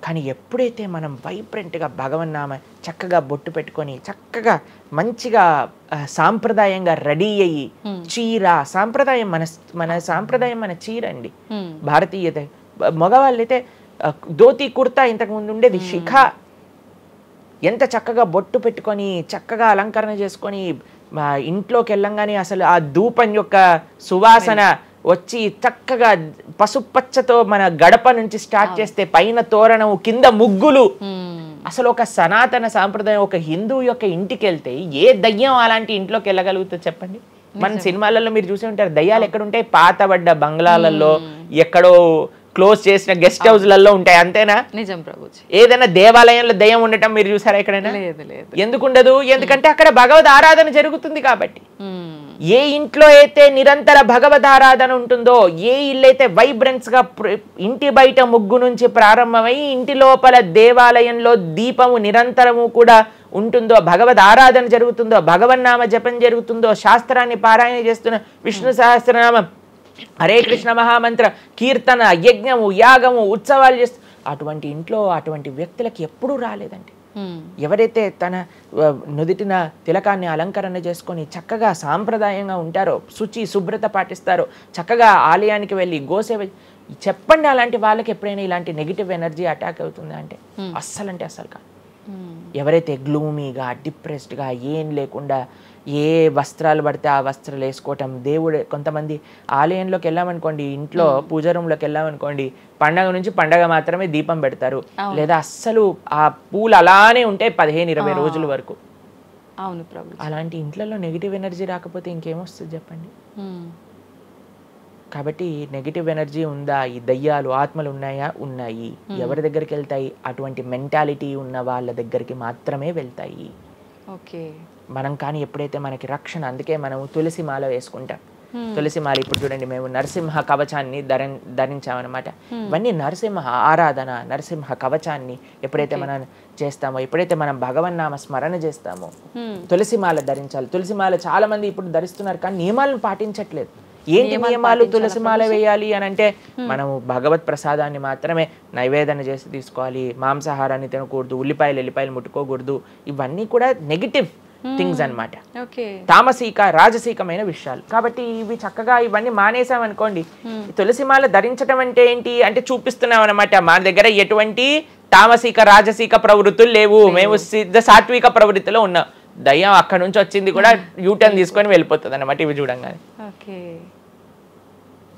కానీ ఎప్పుడైతే మనం వైబ్రెంట్గా భగవన్నామ చక్కగా బొట్టు పెట్టుకొని చక్కగా మంచిగా సాంప్రదాయంగా రెడీ అయ్యి చీర సాంప్రదాయం మన సాంప్రదాయం మన చీర అండి. భారతీయత మగవాళ్ళైతే ధోతి కుర్తా ఇంతకుముందు ఉండేది, శిఖ ఎంత చక్కగా బొట్టు పెట్టుకొని చక్కగా అలంకరణ చేసుకొని ఇంట్లోకి వెళ్ళంగానే అసలు ఆ ధూపం యొక్క సువాసన వచ్చి చక్కగా పసుపచ్చతో మన గడప నుంచి స్టార్ట్ చేస్తే పైన తోరణం కింద ముగ్గులు, అసలు ఒక సనాతన సాంప్రదాయం ఒక హిందూ యొక్క ఇంటికి వెళ్తే ఏ దయ్యం అలాంటి ఇంట్లోకి వెళ్ళగలుగుతుంది చెప్పండి? మన సినిమాలలో మీరు చూసి ఉంటారు, దయ్యాలు ఎక్కడుంటాయి? పాతబడ్డ బంగ్లాలలో ఎక్కడో క్లోజ్ చేసిన గెస్ట్ హౌస్లలో ఉంటాయి, అంతేనా? నిజం ప్రభుజీ. ఏదైనా దేవాలయంలో దయ్యం ఉండటం మీరు చూసారా ఎక్కడైనా? ఎందుకు ఉండదు? ఎందుకంటే అక్కడ భగవద్ ఆరాధన జరుగుతుంది కాబట్టి. ఏ ఇంట్లో అయితే నిరంతర భగవద్ ఆరాధన ఉంటుందో, ఏ ఇల్లు అయితే వైబ్రెన్స్ గా ఇంటి బయట ముగ్గు నుంచి ప్రారంభమై ఇంటి లోపల దేవాలయంలో దీపము నిరంతరము కూడా ఉంటుందో, భగవద్ ఆరాధన జరుగుతుందో, భగవన్నామ జపం జరుగుతుందో, శాస్త్రాన్ని పారాయణ చేస్తున్న విష్ణు సహస్రనామం హరే కృష్ణ మహామంత్ర కీర్తన యజ్ఞము యాగము ఉత్సవాలు చేస్తూ అటువంటి ఇంట్లో అటువంటి వ్యక్తులకి ఎప్పుడూ రాలేదండి. ఎవరైతే తన నుదిటిన తిలకాన్ని అలంకరణ చేసుకొని చక్కగా సాంప్రదాయంగా ఉంటారో, శుచి శుభ్రత పాటిస్తారో, చక్కగా ఆలయానికి వెళ్ళి గోసేవ చెప్పండి, అలాంటి వాళ్ళకి ఎప్పుడైనా ఇలాంటి నెగిటివ్ ఎనర్జీ అటాక్ అవుతుందా అంటే అస్సలు కాదు. ఎవరైతే గ్లూమీగా డిప్రెస్డ్గా ఏం లేకుండా ఏ వస్త్రాలు పడితే ఆ వస్త్రాలు వేసుకోవటం, దేవుడు కొంతమంది ఆలయంలోకి వెళ్ళామనుకోండి, ఇంట్లో పూజ రూమ్లోకి వెళ్ళామనుకోండి, పండగ నుంచి పండగ మాత్రమే దీపం పెడతారు, లేదా అస్సలు ఆ పూలు అలానే ఉంటాయి 15-20 రోజుల వరకు. అవును ప్రభు. అలాంటి ఇంట్లలో నెగిటివ్ ఎనర్జీ రాకపోతే ఇంకేమొస్తుంది చెప్పండి? కాబట్టి నెగిటివ్ ఎనర్జీ ఉందా? ఈ దయ్యాలు ఆత్మలు ఉన్నాయా? ఉన్నాయి. ఎవరి దగ్గరికి వెళ్తాయి? అటువంటి మెంటాలిటీ ఉన్న వాళ్ళ దగ్గరికి మాత్రమే వెళ్తాయి. ఓకే. మనం కానీ ఎప్పుడైతే మనకి రక్షణ, అందుకే మనం తులసి మాల వేసుకుంటాం. తులసి మాల ఇప్పుడు చూడండి, మేము నరసింహ కవచాన్ని ధరించామన్నమాట. ఇవన్నీ నరసింహ ఆరాధన, నరసింహ కవచాన్ని ఎప్పుడైతే మనం చేస్తామో, ఎప్పుడైతే మనం భగవన్నామ స్మరణ చేస్తామో తులసి మాల ధరించాలి. తులసి మాల చాలా మంది ఇప్పుడు ధరిస్తున్నారు కానీ నియమాలను పాటించట్లేదు. ఏంటి నియమాలు? తులసి మాల వేయాలి అని అంటే మనము భగవత్ ప్రసాదాన్ని మాత్రమే నైవేదన చేసి తీసుకోవాలి, మాంసాహారాన్ని తినకూడదు, ఎల్లిపాయలు ముట్టుకోకూడదు. ఇవన్నీ కూడా నెగిటివ్ థింగ్స్ అన్నమాట, తామసిక రాజసీకమైన విషయాలు. కాబట్టి ఇవి చక్కగా ఇవన్నీ మానేసామనుకోండి. తులసిమాల ధరించడం అంటే ఏంటి అంటే చూపిస్తున్నాం అనమాట, మన దగ్గర ఎటువంటి తామసిక రాజసీక ప్రవృత్తులు లేవు, మేము సిద్ధ సాత్విక ప్రవృత్తిలో ఉన్నాం. దయ్యం అక్కడ నుంచి వచ్చింది కూడా యూటర్న్ తీసుకొని వెళ్ళిపోతుంది అనమాట ఇవి చూడంగానే.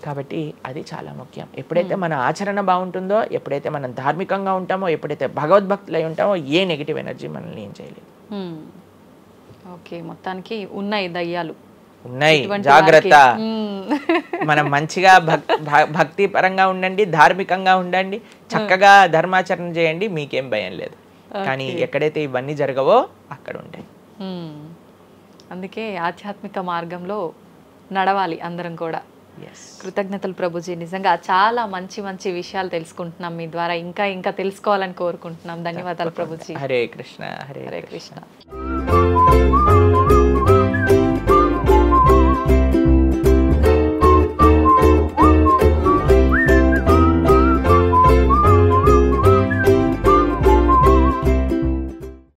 కాబట్టి అది చాలా ముఖ్యం. ఎప్పుడైతే మన ఆచరణ బాగుంటుందో, ఎప్పుడైతే మనం ధార్మికంగా ఉంటామో, ఎప్పుడైతే భగవద్భక్తులై ఉంటామో, ఏ నెగిటివ్ ఎనర్జీ మనల్ని ఏం చేయలేదు. ఓకే, మొత్తానికి ఉన్నాయి దయ్యాలు, ఉన్నాయి, జాగ్రత్త. మనం మంచిగా భక్తి పరంగా ఉండండి, ధార్మికంగా ఉండండి, చక్కగా ధర్మాచరణ చేయండి, మీకేం భయం లేదు. కానీ ఎక్కడైతే ఇవన్నీ జరగవో అక్కడ ఉంటాయి. అందుకే ఆధ్యాత్మిక మార్గంలో నడవాలి అందరం కూడా. కృతజ్ఞతలు ప్రభుజీ, నిజంగా చాలా మంచి మంచి విషయాలు తెలుసుకుంటున్నాం మీ ద్వారా. ఇంకా ఇంకా తెలుసుకోవాలని కోరుకుంటున్నాం. ధన్యవాదాలు ప్రభుజీ. హరే కృష్ణ. హరే కృష్ణ.